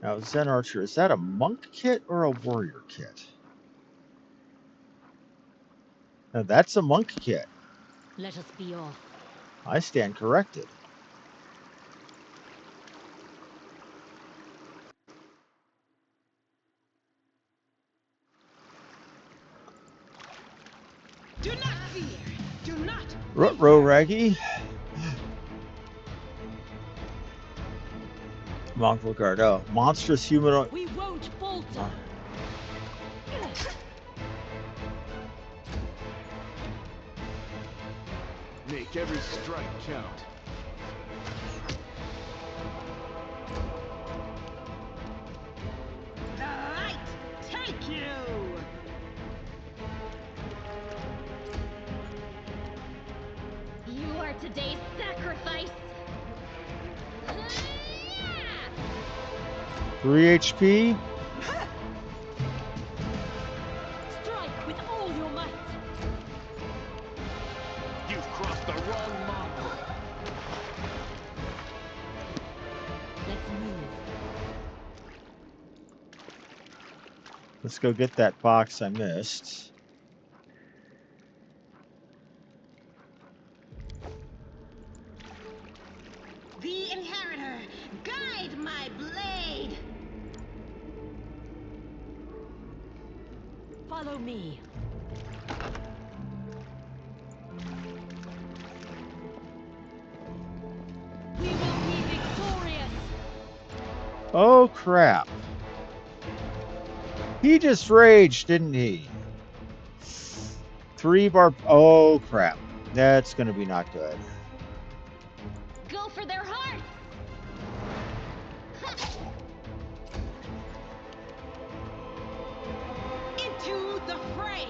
S1: Now, Zen Archer, is that a monk kit or a warrior kit? Now, that's a monk kit.
S2: Let us be off.
S1: I stand corrected.
S6: Do not fear. Do not.
S1: Ruh-roh, Raggy. Mongrel Guard. Oh, monstrous humanoid.
S2: We won't falter.
S4: Make every strike count.
S6: The light take you.
S3: You are today's sacrifice.
S1: 3 HP.
S2: Strike with all your might.
S4: You've crossed the wrong mongrel.
S2: Let's move.
S1: Let's go get that box I missed.
S6: The inheritor, guide my blade.
S2: Follow me. We will be victorious.
S1: Oh, crap. He just raged, didn't he? 3 bar... Oh, crap. That's going to be not good.
S3: Go for their hearts.
S6: Into the fray.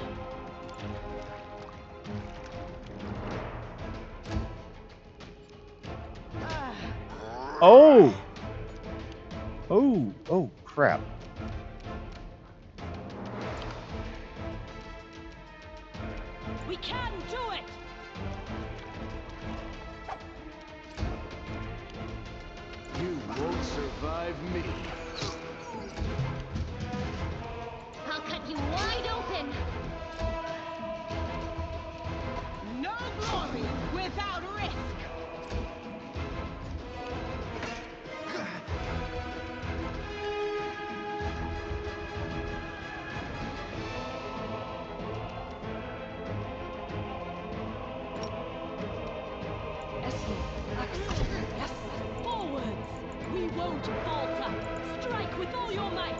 S1: Oh! Oh, crap.
S2: We can do it.
S4: You won't survive me.
S3: I'll cut you wide open.
S6: No glory without risk.
S2: Forwards. We won't falter. Strike with all your might.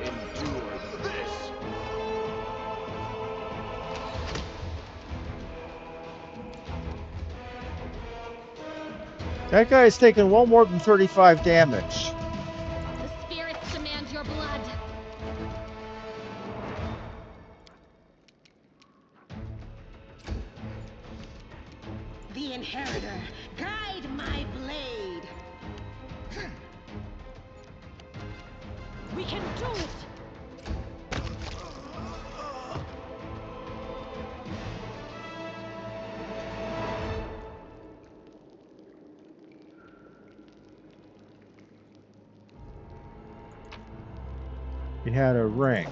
S4: Endure this.
S1: That guy's taken well more than 35 damage.
S3: The spirits demand your blood.
S6: The inheritor, guide my blade.
S2: We can do it.
S1: He had a ring.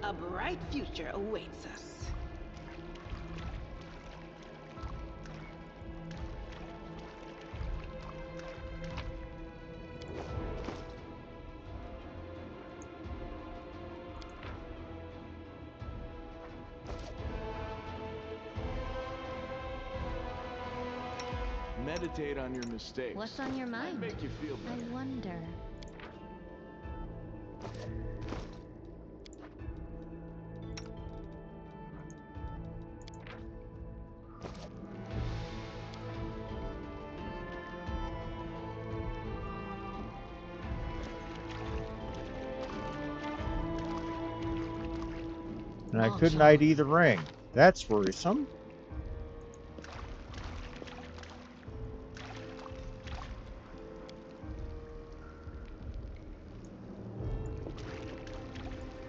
S6: A bright future awaits us.
S4: Meditate on your mistakes.
S3: What's on your
S4: Might
S3: mind?
S4: make you feel
S3: I
S4: better.
S3: wonder.
S1: And I
S2: March
S1: couldn't
S2: on.
S1: ID the ring. That's worrisome.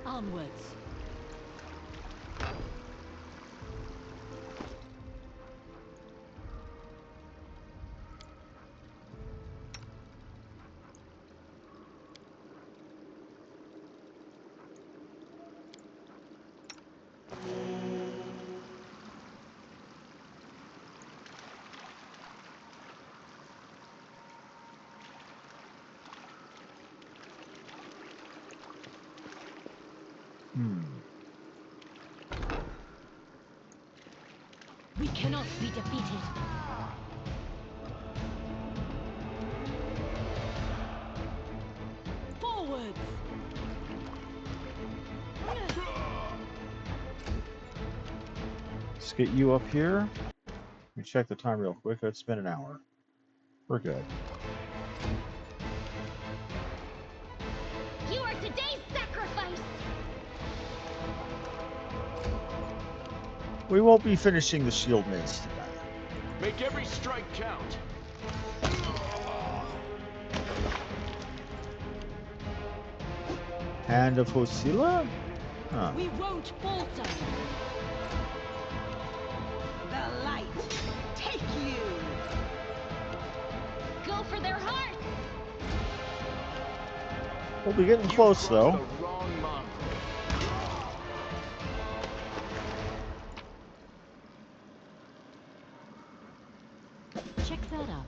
S2: Onwards. We cannot be defeated. Forwards.
S1: Let's get you up here. Let me check the time real quick. It's been an hour. We're good.
S3: You are today's sacrifice!
S1: We won't be finishing the shield maze today.
S4: Make every strike count.
S1: Hand of Hosila? Huh.
S2: We won't falter.
S6: The light, take you!
S3: Go for their hearts!
S1: We'll be getting close,
S4: You've
S1: though.
S4: crossed the wrong mongrel.
S2: Check that out.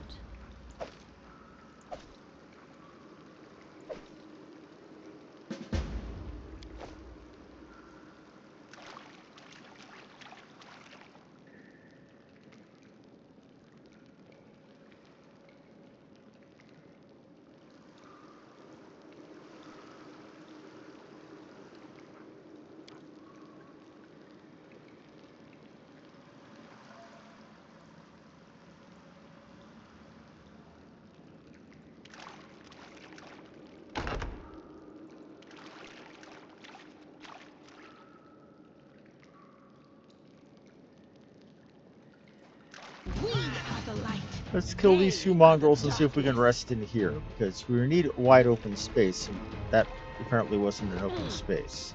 S6: We are the light.
S1: Let's kill these two mongrels and see if we can rest in here, because we need wide open space, and that apparently wasn't an open space.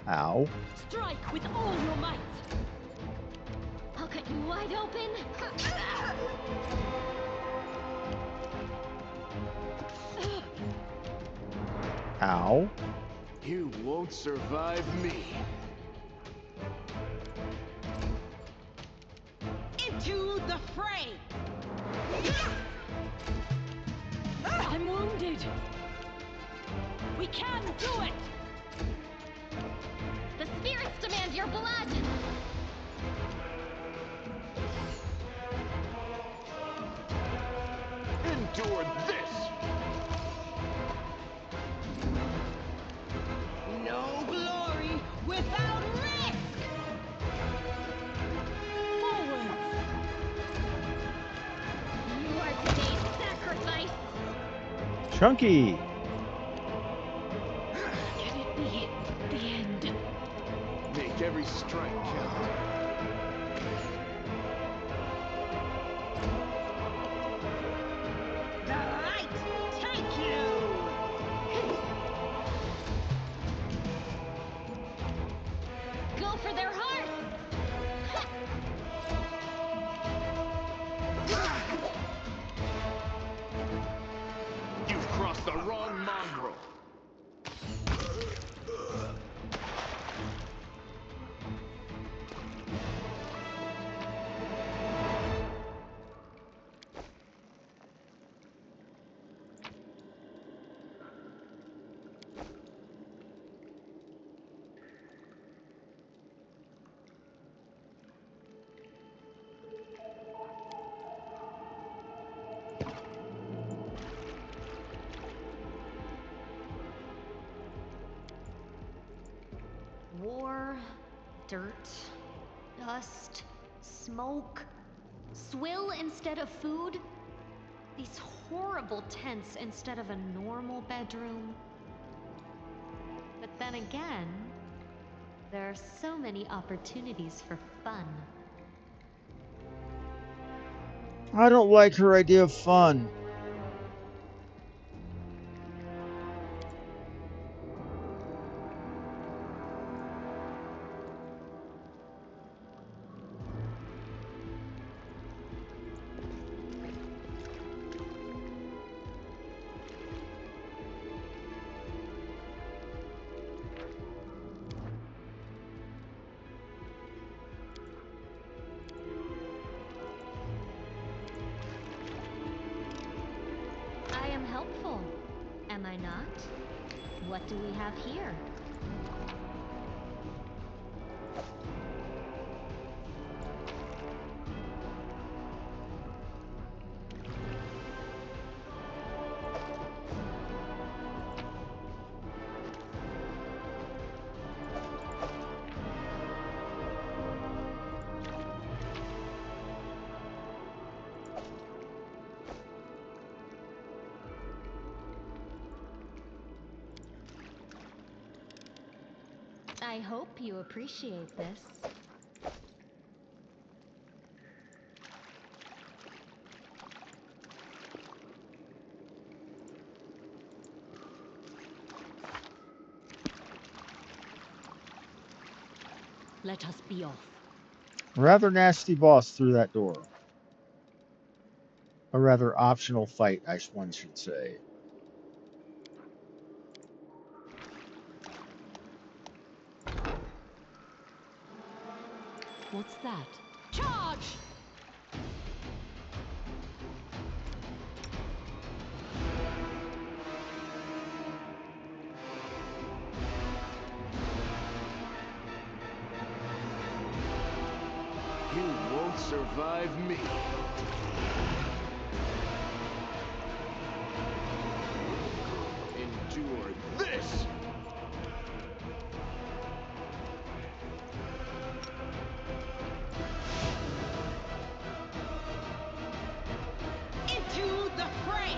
S1: Ow.
S2: Strike with all your might.
S3: I'll cut you wide open!
S1: Ow.
S4: You won't survive me.
S6: Into the fray!
S2: I'm wounded. We can do it.
S3: The spirits demand your blood!
S4: Endure this.
S6: No glory without risk!
S2: Forwards.
S3: You are today's sacrifice!
S1: Chunky.
S2: Can it be the end?
S4: Make every strike count.
S6: The light, take you!
S3: Go for their hearts!
S4: You've crossed the wrong mongrel.
S3: Dirt, dust, smoke, swill instead of food. These horrible tents instead of a normal bedroom. But then again, there are so many opportunities for fun.
S1: I don't like her idea of fun.
S3: I am helpful, am I not? What do we have here? I hope you appreciate this.
S2: Let us be off.
S1: Rather nasty boss through that door. A rather optional fight, one should say.
S2: What's that? Charge!
S4: You won't survive me. Endure this!
S6: Into the fray!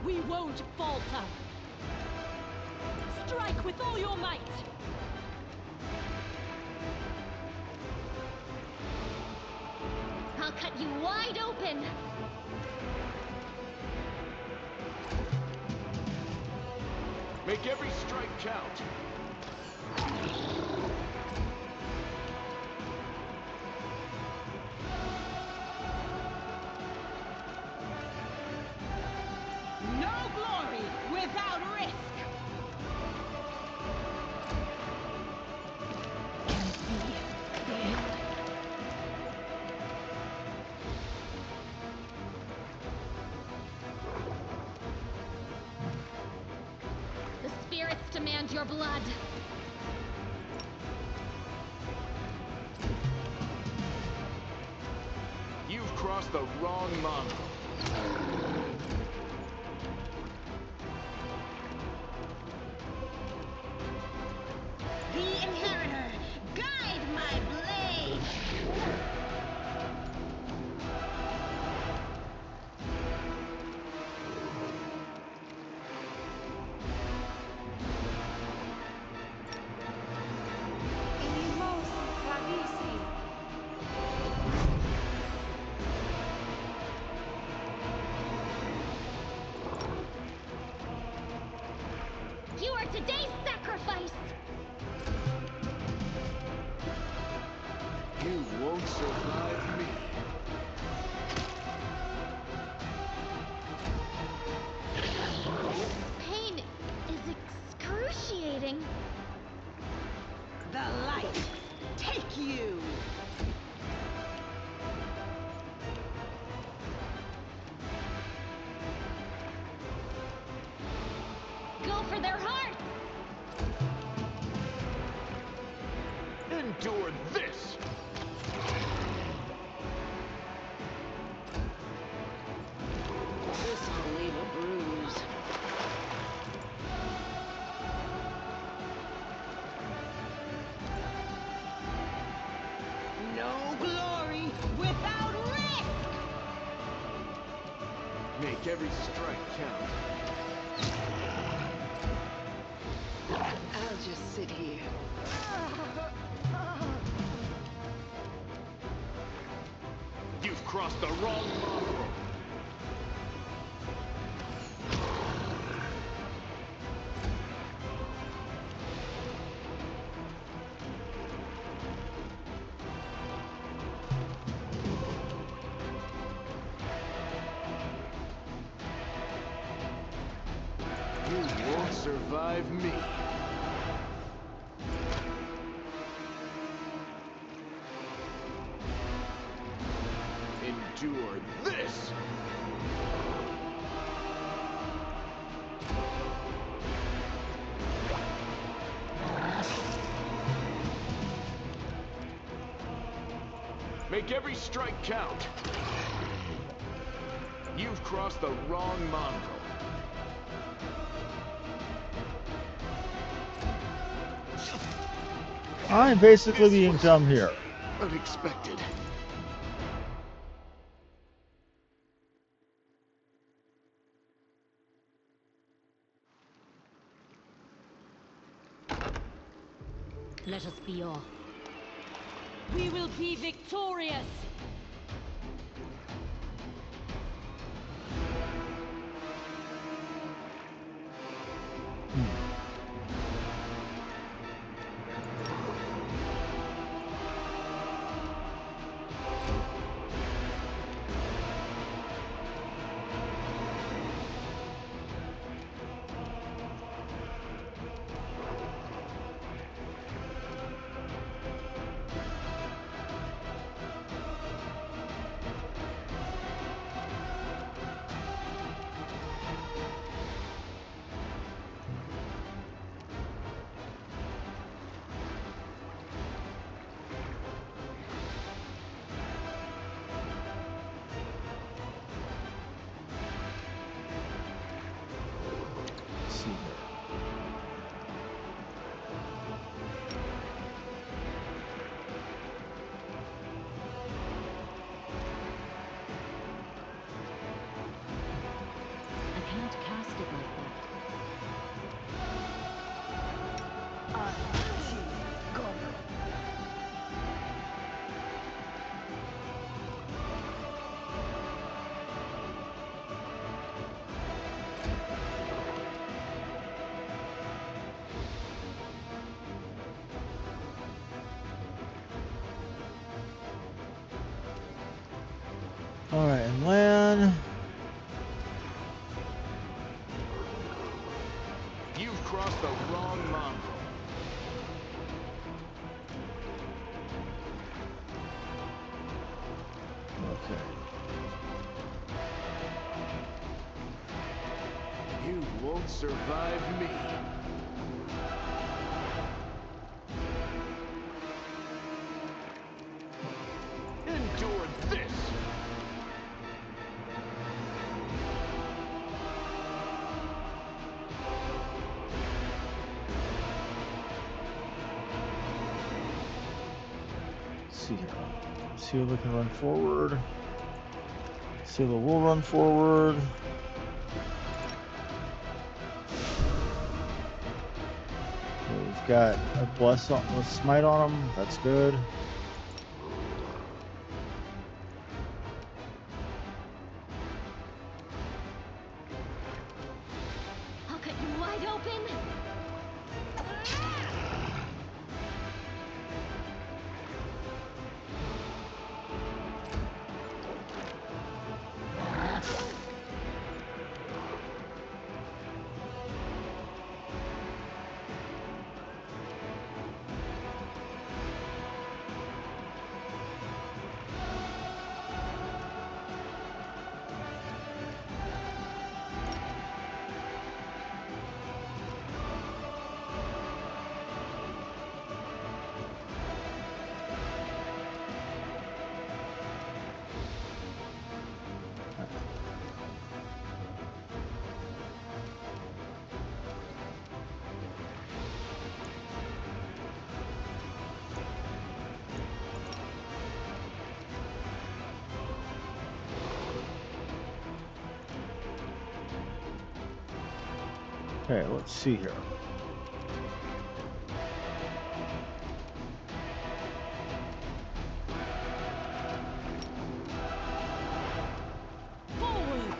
S2: We won't falter. Strike with all your might.
S3: I'll cut you wide open!
S4: Make every strike count.
S6: No glory without risk!
S3: The spirits demand your blood.
S4: You've crossed the wrong mongrel.
S6: The Inheritor, guide my blade!
S3: You are today's sacrifice!
S4: You won't survive me.
S3: Pain is excruciating.
S6: The light, take you!
S3: Go for their hearts!
S4: Endure this!
S3: Pain
S4: Make every strike count.
S6: I'll just sit here.
S4: You've crossed the wrong mongrel. You won't survive me. Endure this! Make every strike count. You've crossed the wrong mongrel.
S1: I'm basically
S4: This
S1: being
S4: was
S1: dumb here.
S4: unexpected.
S2: Let us be off. We will be victorious!
S1: Let's see here.
S2: I can't cast it like that.
S1: All right, and land.
S4: You've crossed the wrong mongrel.
S1: Okay.
S4: You won't survive me. Endure this!
S1: Let's see here. Sealer can run forward. Sealer will run forward. Okay, we've got a bless on with smite on him. That's good.
S3: I'll cut you wide open!
S1: Okay, let's see here.
S2: Forwards!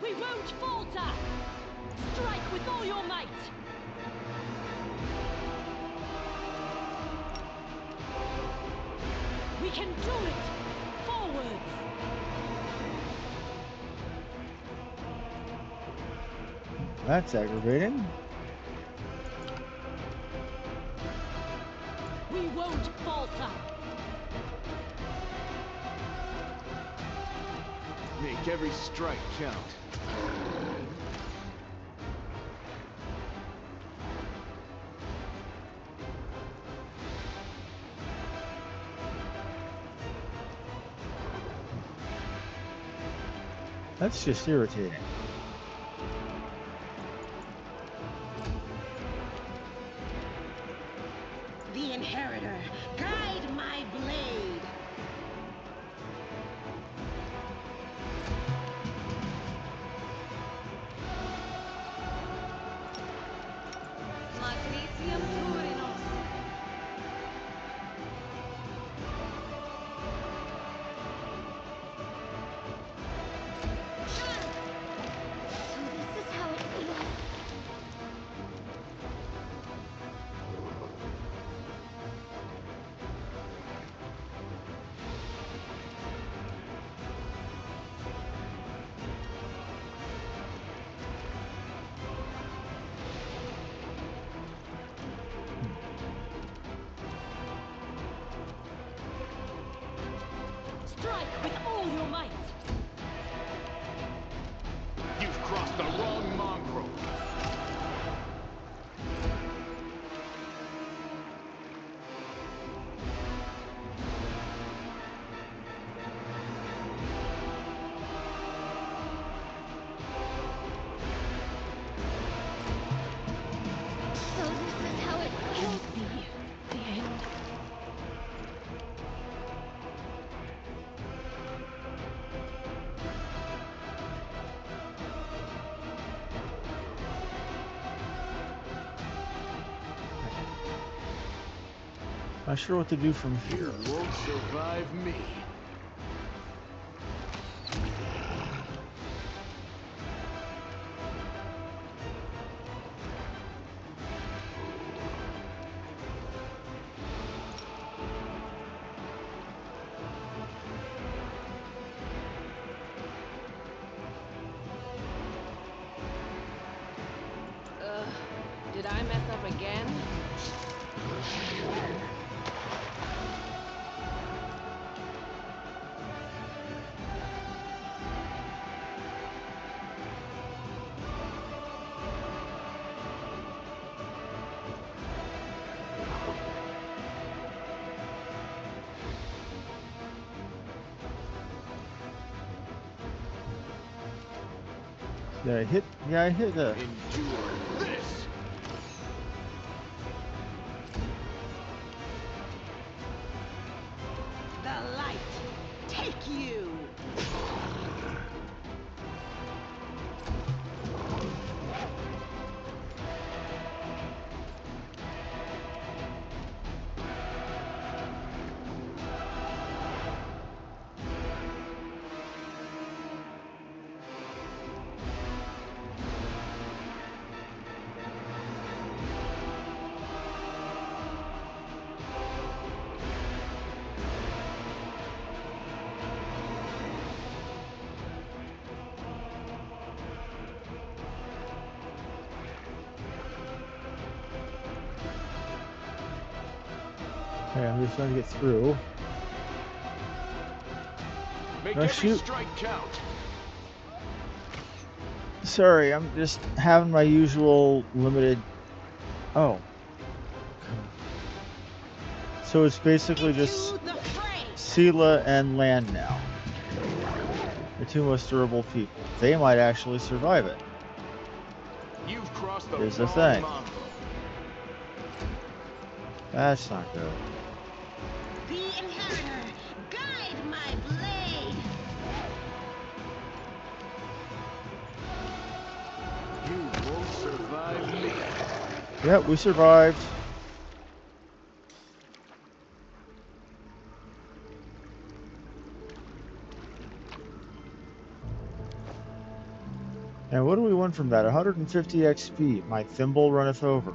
S2: We won't falter! Strike with all your might! We can do it! Forwards!
S1: That's aggravating.
S2: We won't falter!
S4: Make every strike count.
S1: That's just irritating.
S6: The Inheritor, guide my blade.
S3: Magnesium Turinos. So this is how it feels.
S2: Strike with all your might!
S4: You've crossed the wrong mongrel.
S3: So this is how it feels.
S2: Be the end.
S1: Not sure what to do from
S4: You
S1: here.
S4: won't survive me.
S6: Did I mess up again?
S1: Did I hit? Yeah, I hit a.
S4: Endure this.
S6: The light, take you!
S1: Okay, I'm just trying to get through.
S4: Make
S1: No,
S4: every
S1: shoot.
S4: strike count.
S1: Sorry, I'm just having my usual limited. Oh. So it's basically just
S6: Into the fray!
S1: Sela and Land now. The two most durable people. They might actually survive it.
S4: You've crossed the
S1: Here's the
S4: wrong
S1: thing.
S4: mongrel.
S1: That's not good.
S6: The Inheritor, guide my blade!
S4: Survive me.
S1: Yeah, we survived. And what do we want from that? 150 XP. My thimble runneth over.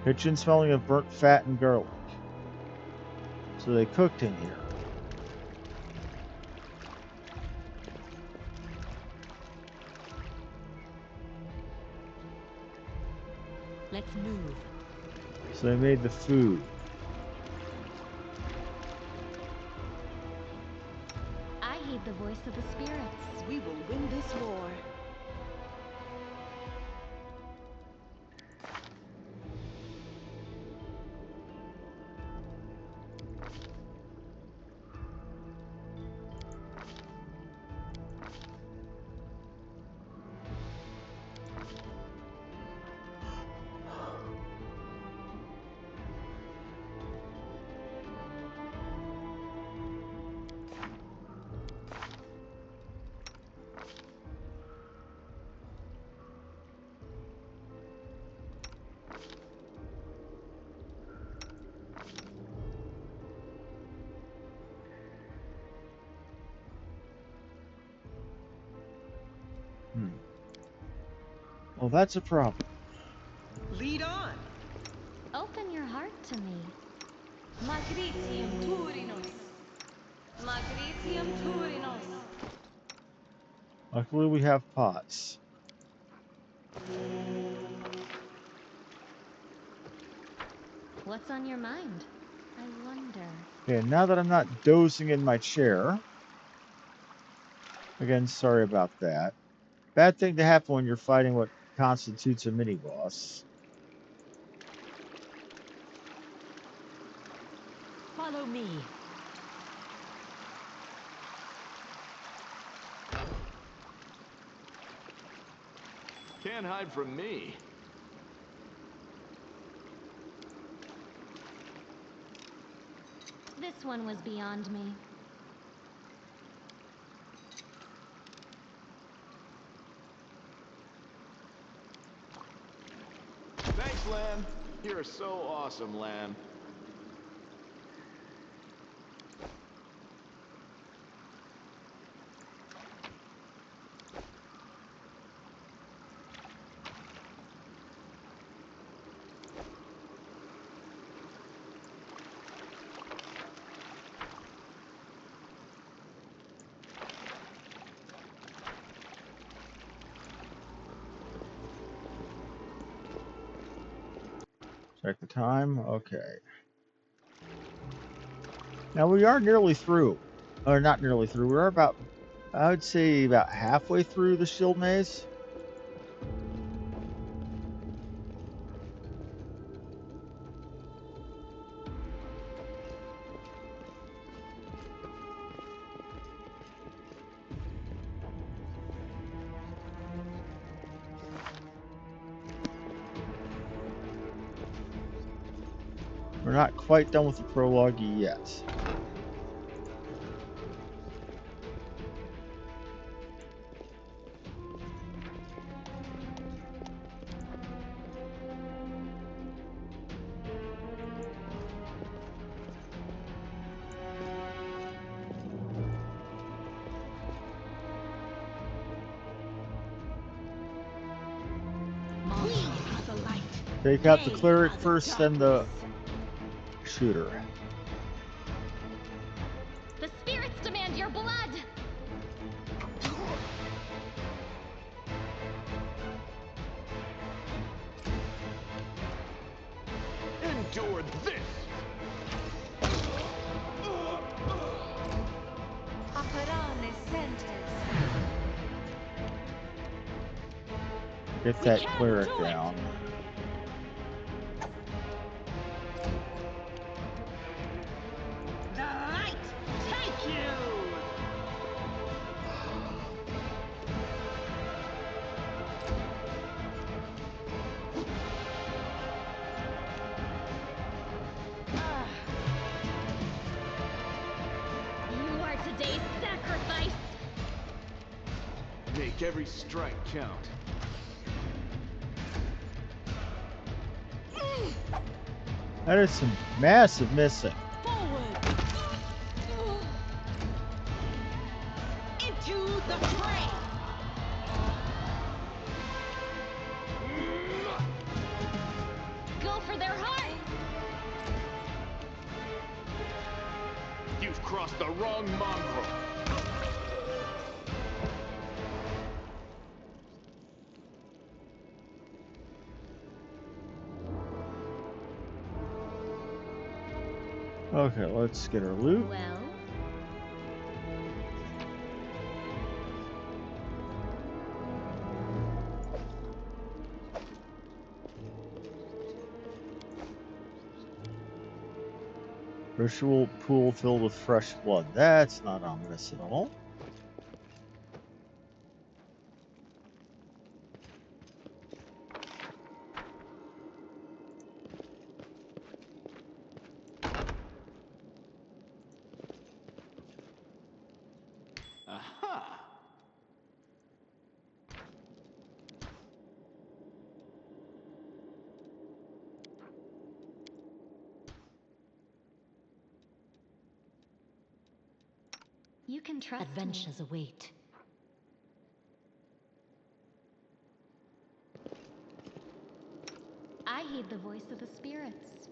S1: Kitchen smelling of burnt fat and garlic. So they cooked in here.
S2: Let's move.
S1: So they made the food.
S3: I heed the voice of the spirits.
S6: We will win this war.
S1: Well, that's a problem.
S6: Lead on.
S3: Open your heart to me.
S2: Magritium Turinos. Magritium Turinos.
S1: Luckily, we have pots.
S3: What's on your mind? I wonder.
S1: Okay, now that I'm not dozing in my chair. Again, sorry about that. Bad thing to happen when you're fighting what constitutes a mini-boss.
S2: Follow me.
S4: Can't hide from me.
S3: This one was beyond me.
S4: Thanks, Lamb. You're so awesome, Lamb.
S1: Check the time. Okay. Now we are nearly through. Or not nearly through. We're about, I would say, about halfway through the shield maze. We're not quite done with the prologue yet.
S6: We are the light.
S1: Take out the
S6: They
S1: cleric
S6: are the
S1: first, then the
S6: darkness.
S1: shooter.
S3: The spirits demand your blood!
S4: Endure this!
S6: Operane sentes.
S1: Get
S2: We
S1: that
S2: can
S1: cleric
S2: do it!
S1: down.
S6: The light take you.
S4: Make every strike count.
S1: That is some massive missing.
S2: Forward!
S6: Into the fray.
S3: Go for their heart!
S4: You've crossed the wrong mongrel.
S1: Okay, let's get our loot.
S3: Well,
S1: Ritual pool filled with fresh blood. That's not ominous at all.
S4: Aha!
S3: you can trust
S2: Adventures await.
S3: I heed the voice of the spirits.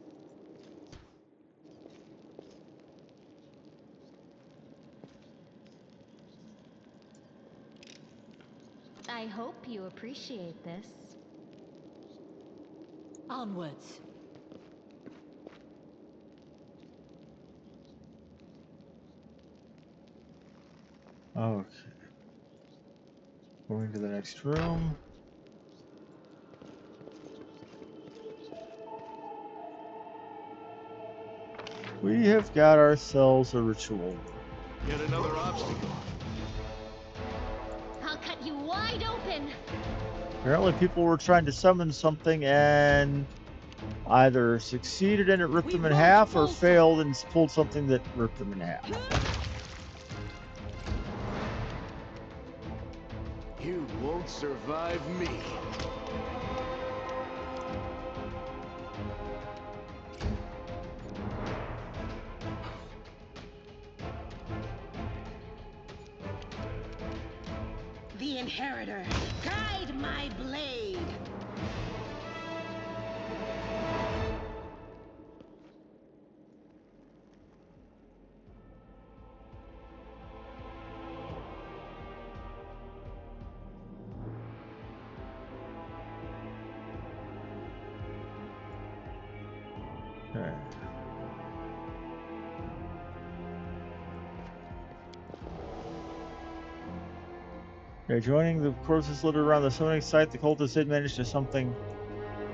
S3: I hope you appreciate this.
S2: Onwards.
S1: Okay. Going to the next room. We have got ourselves a ritual room.
S4: Yet another obstacle.
S3: I'll cut you wide open!
S1: Apparently people were trying to summon something and either succeeded and it ripped
S2: We
S1: them in
S2: won't
S1: half or
S2: falter.
S1: failed and pulled something that ripped them in half.
S4: You won't survive me.
S6: The inheritor. Guide my blade.
S1: Okay. Okay, joining the corpses littered around the summoning site, the cultists did manage to something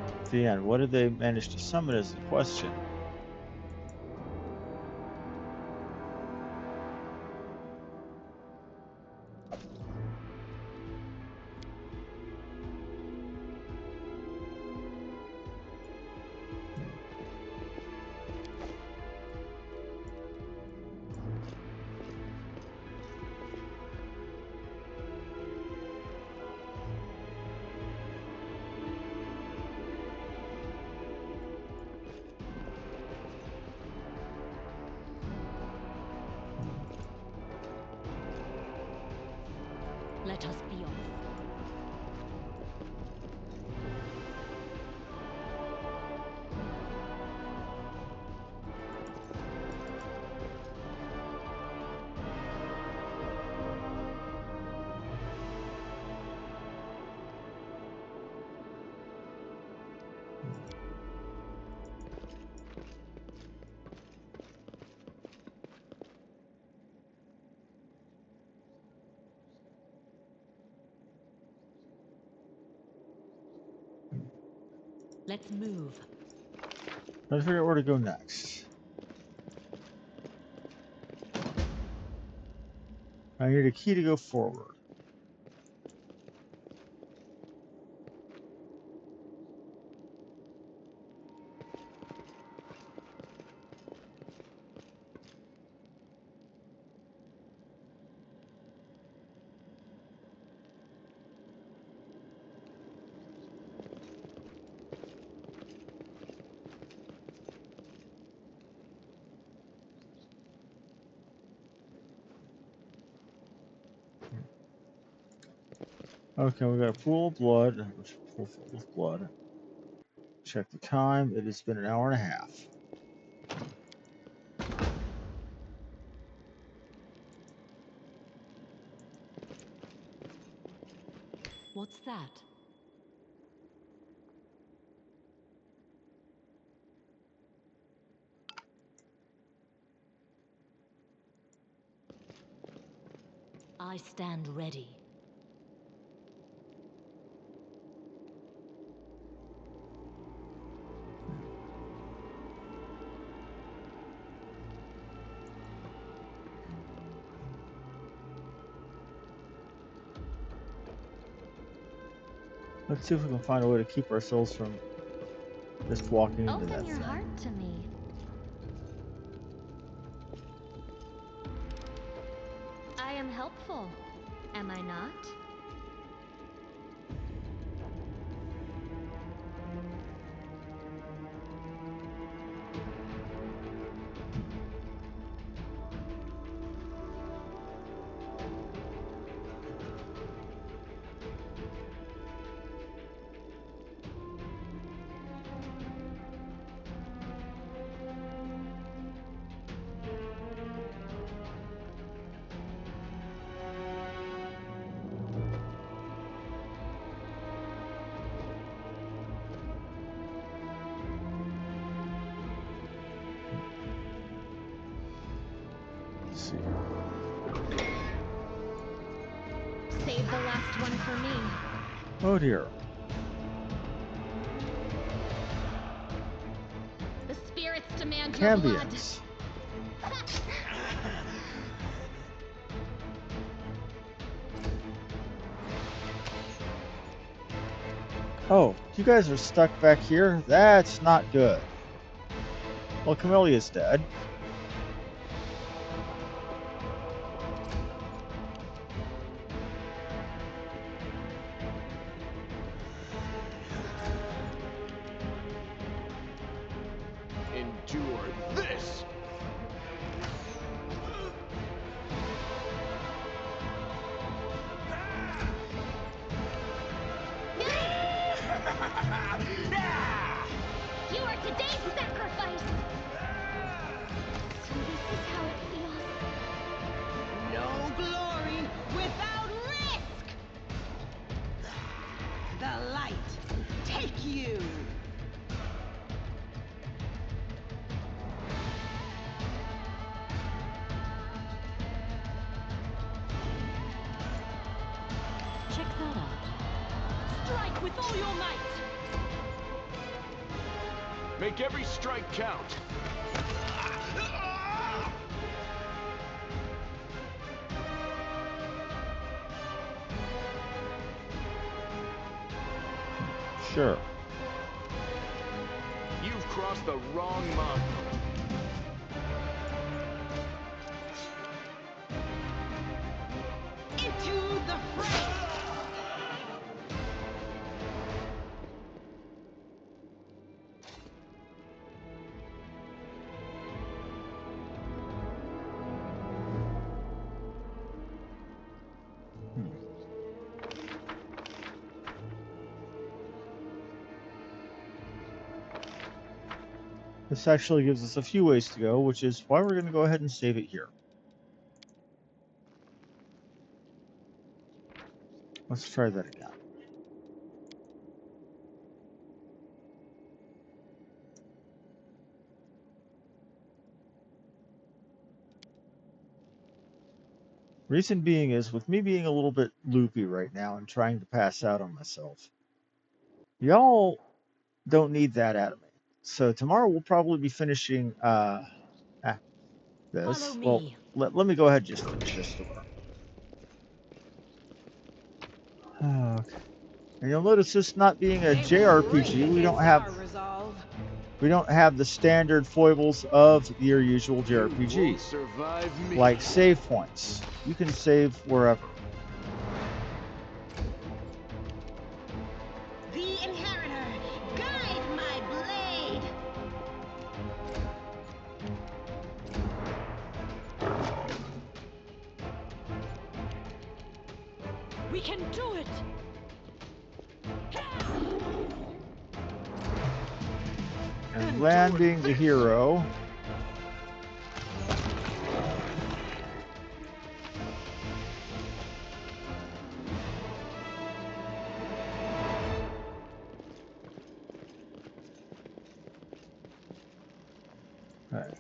S1: at the end. What did they manage to summon is the question.
S2: Let us be off. Let's move.
S1: Let's figure out where to go next. I need a key to go forward. Okay, we got a pool of blood. Pool filled with blood. Check the time. It has been an hour and a half.
S2: What's that? I stand ready.
S1: Let's see if we can find a way to keep ourselves from just walking into
S3: Open
S1: that
S3: your
S1: thing.
S3: heart to me. I am helpful, am I not?
S1: Let's see.
S3: Save the last one for me.
S1: Oh dear.
S3: The spirits demand your blood.
S1: Cambions. Oh, you guys are stuck back here? That's not good. Well, Camelia's dead.
S4: Endure this!
S3: You are today's sacrifice! So this is how it feels.
S6: No glory without risk! The light, take you!
S2: Check that out. Strike with all your might!
S4: Make every strike count!
S1: Sure.
S4: You've crossed the wrong monk.
S6: Into the fray!
S1: This actually gives us a few ways to go, which is why we're going to go ahead and save it here. Let's try that again. Reason being is, with me being a little bit loopy right now and trying to pass out on myself, y'all don't need that out of me. So tomorrow we'll probably be finishing this.
S2: Follow
S1: Well,
S2: me.
S1: let me go ahead and just finish this door. Okay. And you'll notice this not being a
S6: This
S1: JRPG,
S6: is our resolve.
S1: we don't have the standard foibles of your usual
S4: You won't
S1: JRPG,
S4: survive me.
S1: like save points. You can save wherever.
S6: The Inheritor, guide my blade!
S2: We can do it!
S1: Glenn
S4: Endure
S1: being the
S4: this.
S1: hero. Alright.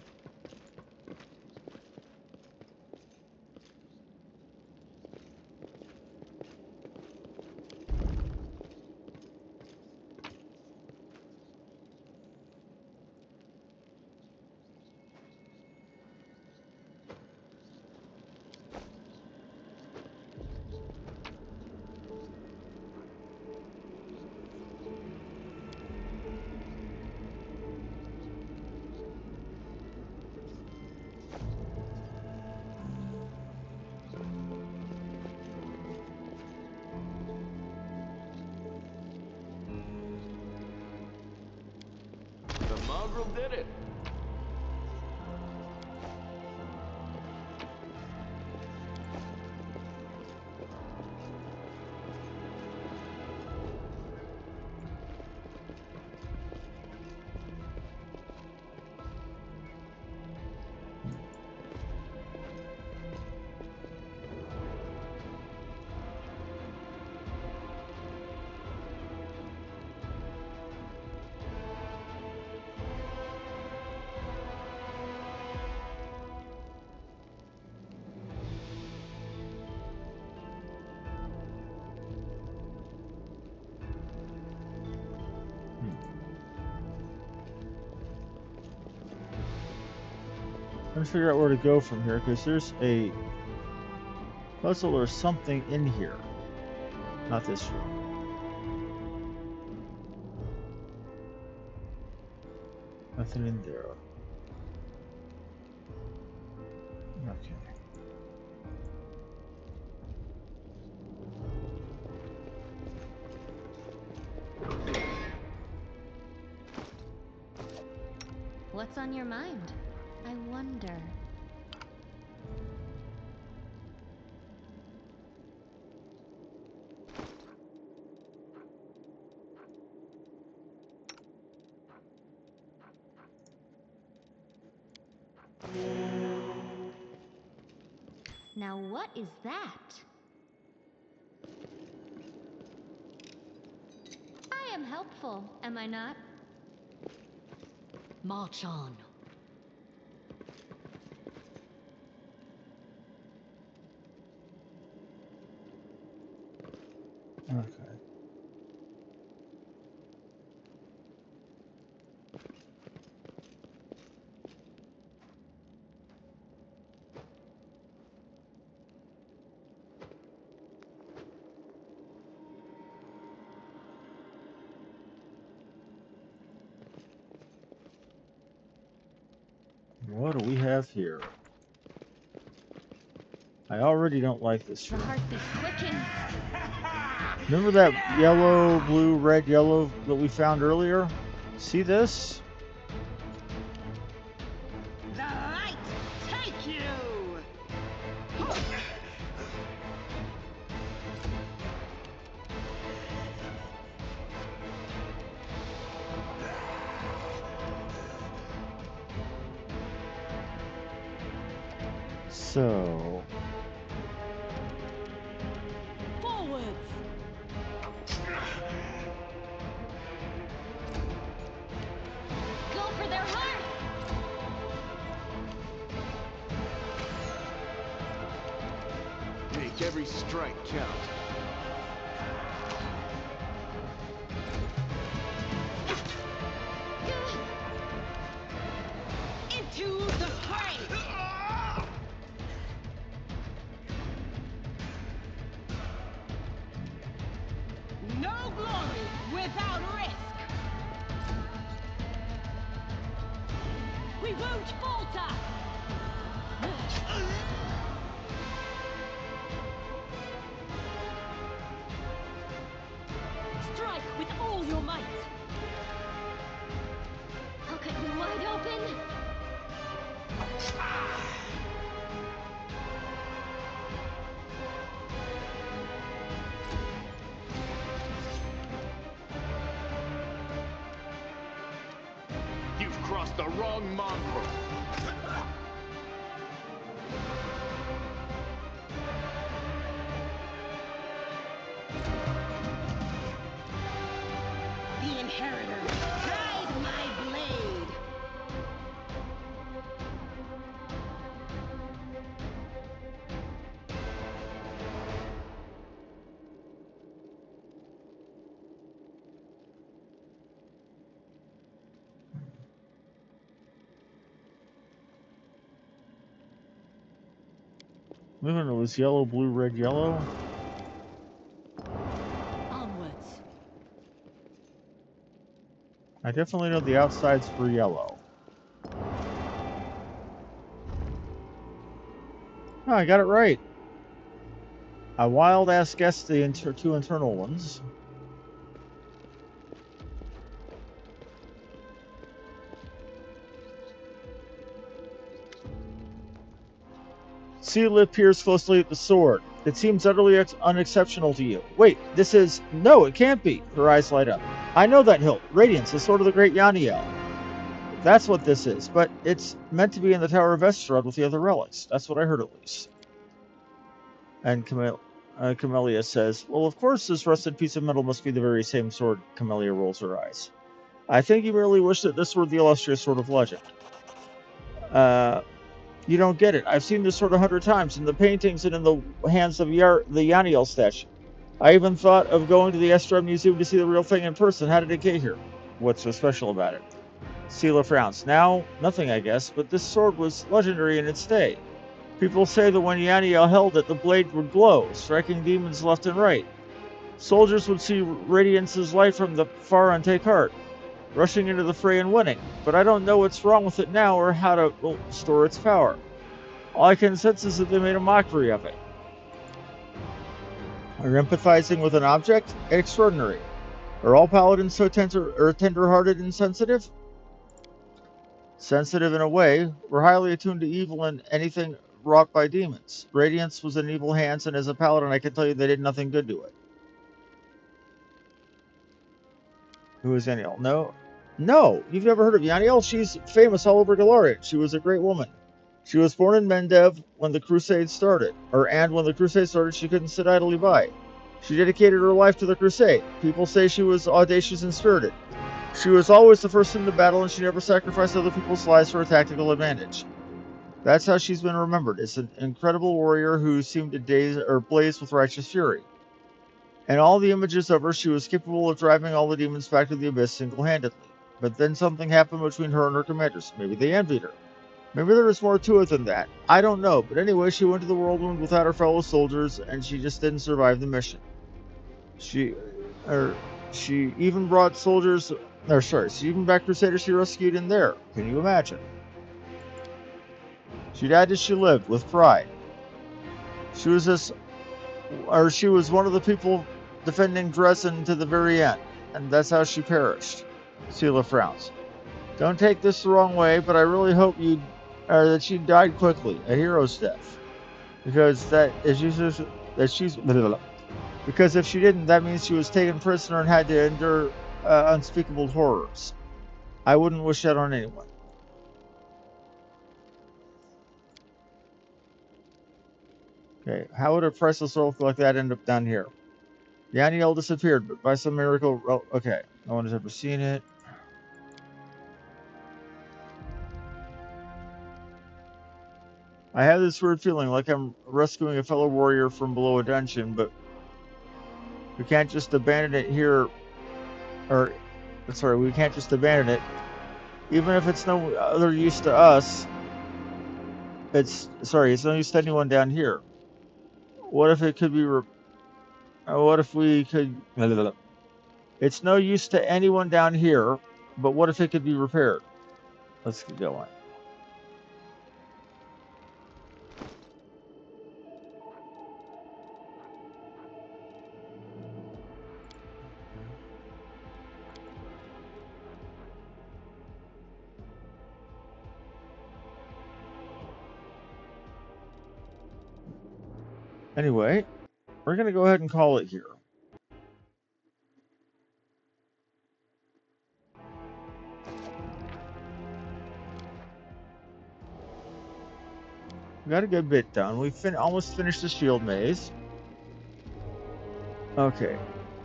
S4: The mongrel did it. Trying to figure out where to go from here, because there's a puzzle or something in here. Not this room. Nothing in there. Okay.
S3: What's on your mind? I wonder. Now what is that? I am helpful, am I not?
S2: March on.
S1: Okay. What do we have here? I already don't like this
S3: The
S1: room.
S3: heartbeat quickens.
S1: Remember that yellow, blue, red, yellow that we found earlier? See this?
S6: The light take you!
S1: So,
S2: Forwards!
S3: Go for their heart!
S4: Make every strike count.
S6: Into the fray! No glory without risk!
S2: We won't falter! Strike with all your might!
S3: I'll cut you wide open!
S4: You've
S7: the wrong mongrel.
S6: The inheritor. Guide my blade.
S1: Moving, it was yellow, blue, red, yellow.
S2: Onwards.
S1: I definitely know the outsides were yellow. Oh, I got it right. I wild-ass guessed the two internal ones. Celia peers closely at the sword. It seems utterly unexceptional to you. Wait, this is... No, it can't be. Her eyes light up. I know that hilt. Radiance, the sword of the great Yaniel. That's what this is, but it's meant to be in the Tower of Estrad with the other relics. That's what I heard, at least. And Camellia says, well, of course this rusted piece of metal must be the very same sword. Camellia rolls her eyes. I think you merely wish that this were the illustrious sword of legend. You don't get it. I've seen this sword 100 times in the paintings and in the hands of the Yaniel statue. I even thought of going to the Estrad Museum to see the real thing in person. How did it get here? What's so special about it? Sela frowns. Now, nothing, I guess, but this sword was legendary in its day. People say that when Yaniel held it, the blade would glow, striking demons left and right. Soldiers would see Radiance's light from the far and take heart, rushing into the fray and winning. But I don't know what's wrong with it now or how to restore its power. All I can sense is that they made a mockery of it. Are empathizing with an object? Extraordinary. Are all paladins so tender-hearted and sensitive? Sensitive in a way. We're highly attuned to evil and anything wrought by demons. Radiance was in evil hands, and as a paladin, I can tell you they did nothing good to it. Who is Yaniel? No, you've never heard of Yaniel? She's famous all over Galarian. She was a great woman. She was born in Mendev when the Crusade started. And when the Crusade started, she couldn't sit idly by. She dedicated her life to the Crusade. People say she was audacious and spirited. She was always the first into battle, and she never sacrificed other people's lives for a tactical advantage. That's how she's been remembered, as an incredible warrior who seemed to blaze with righteous fury. In all the images of her, she was capable of driving all the demons back to the abyss single-handedly. But then something happened between her and her commanders. Maybe they envied her. Maybe there was more to it than that. I don't know, but anyway, she went to the whirlwind without her fellow soldiers, and she just didn't survive the mission. She even brought soldiers... she even backed crusaders she rescued in there. Can you imagine? She died as she lived, with pride. She was one of the people defending Dresden to the very end, and that's how she perished. Sela frowns. Don't take this the wrong way, but I really hope that she died quickly, a hero's death, because because if she didn't, that means she was taken prisoner and had to endure unspeakable horrors. I wouldn't wish that on anyone. Okay, how would a priceless relic like that end up down here? Yaniel disappeared, but by some miracle... okay, no one has ever seen it. I have this weird feeling like I'm rescuing a fellow warrior from below a dungeon, but we can't just abandon it here. We can't just abandon it. Even if it's no other use to us, it's no use to anyone down here. What if it could be... what if we could... It's no use to anyone down here, but what if it could be repaired? Let's get going. Anyway, we're going to go ahead and call it here. We got a good bit done. We almost finished the shield maze. Okay.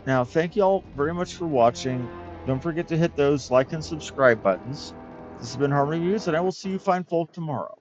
S1: Now, thank you all very much for watching. Don't forget to hit those like and subscribe buttons. This has been Harmony Views, and I will see you fine folk tomorrow.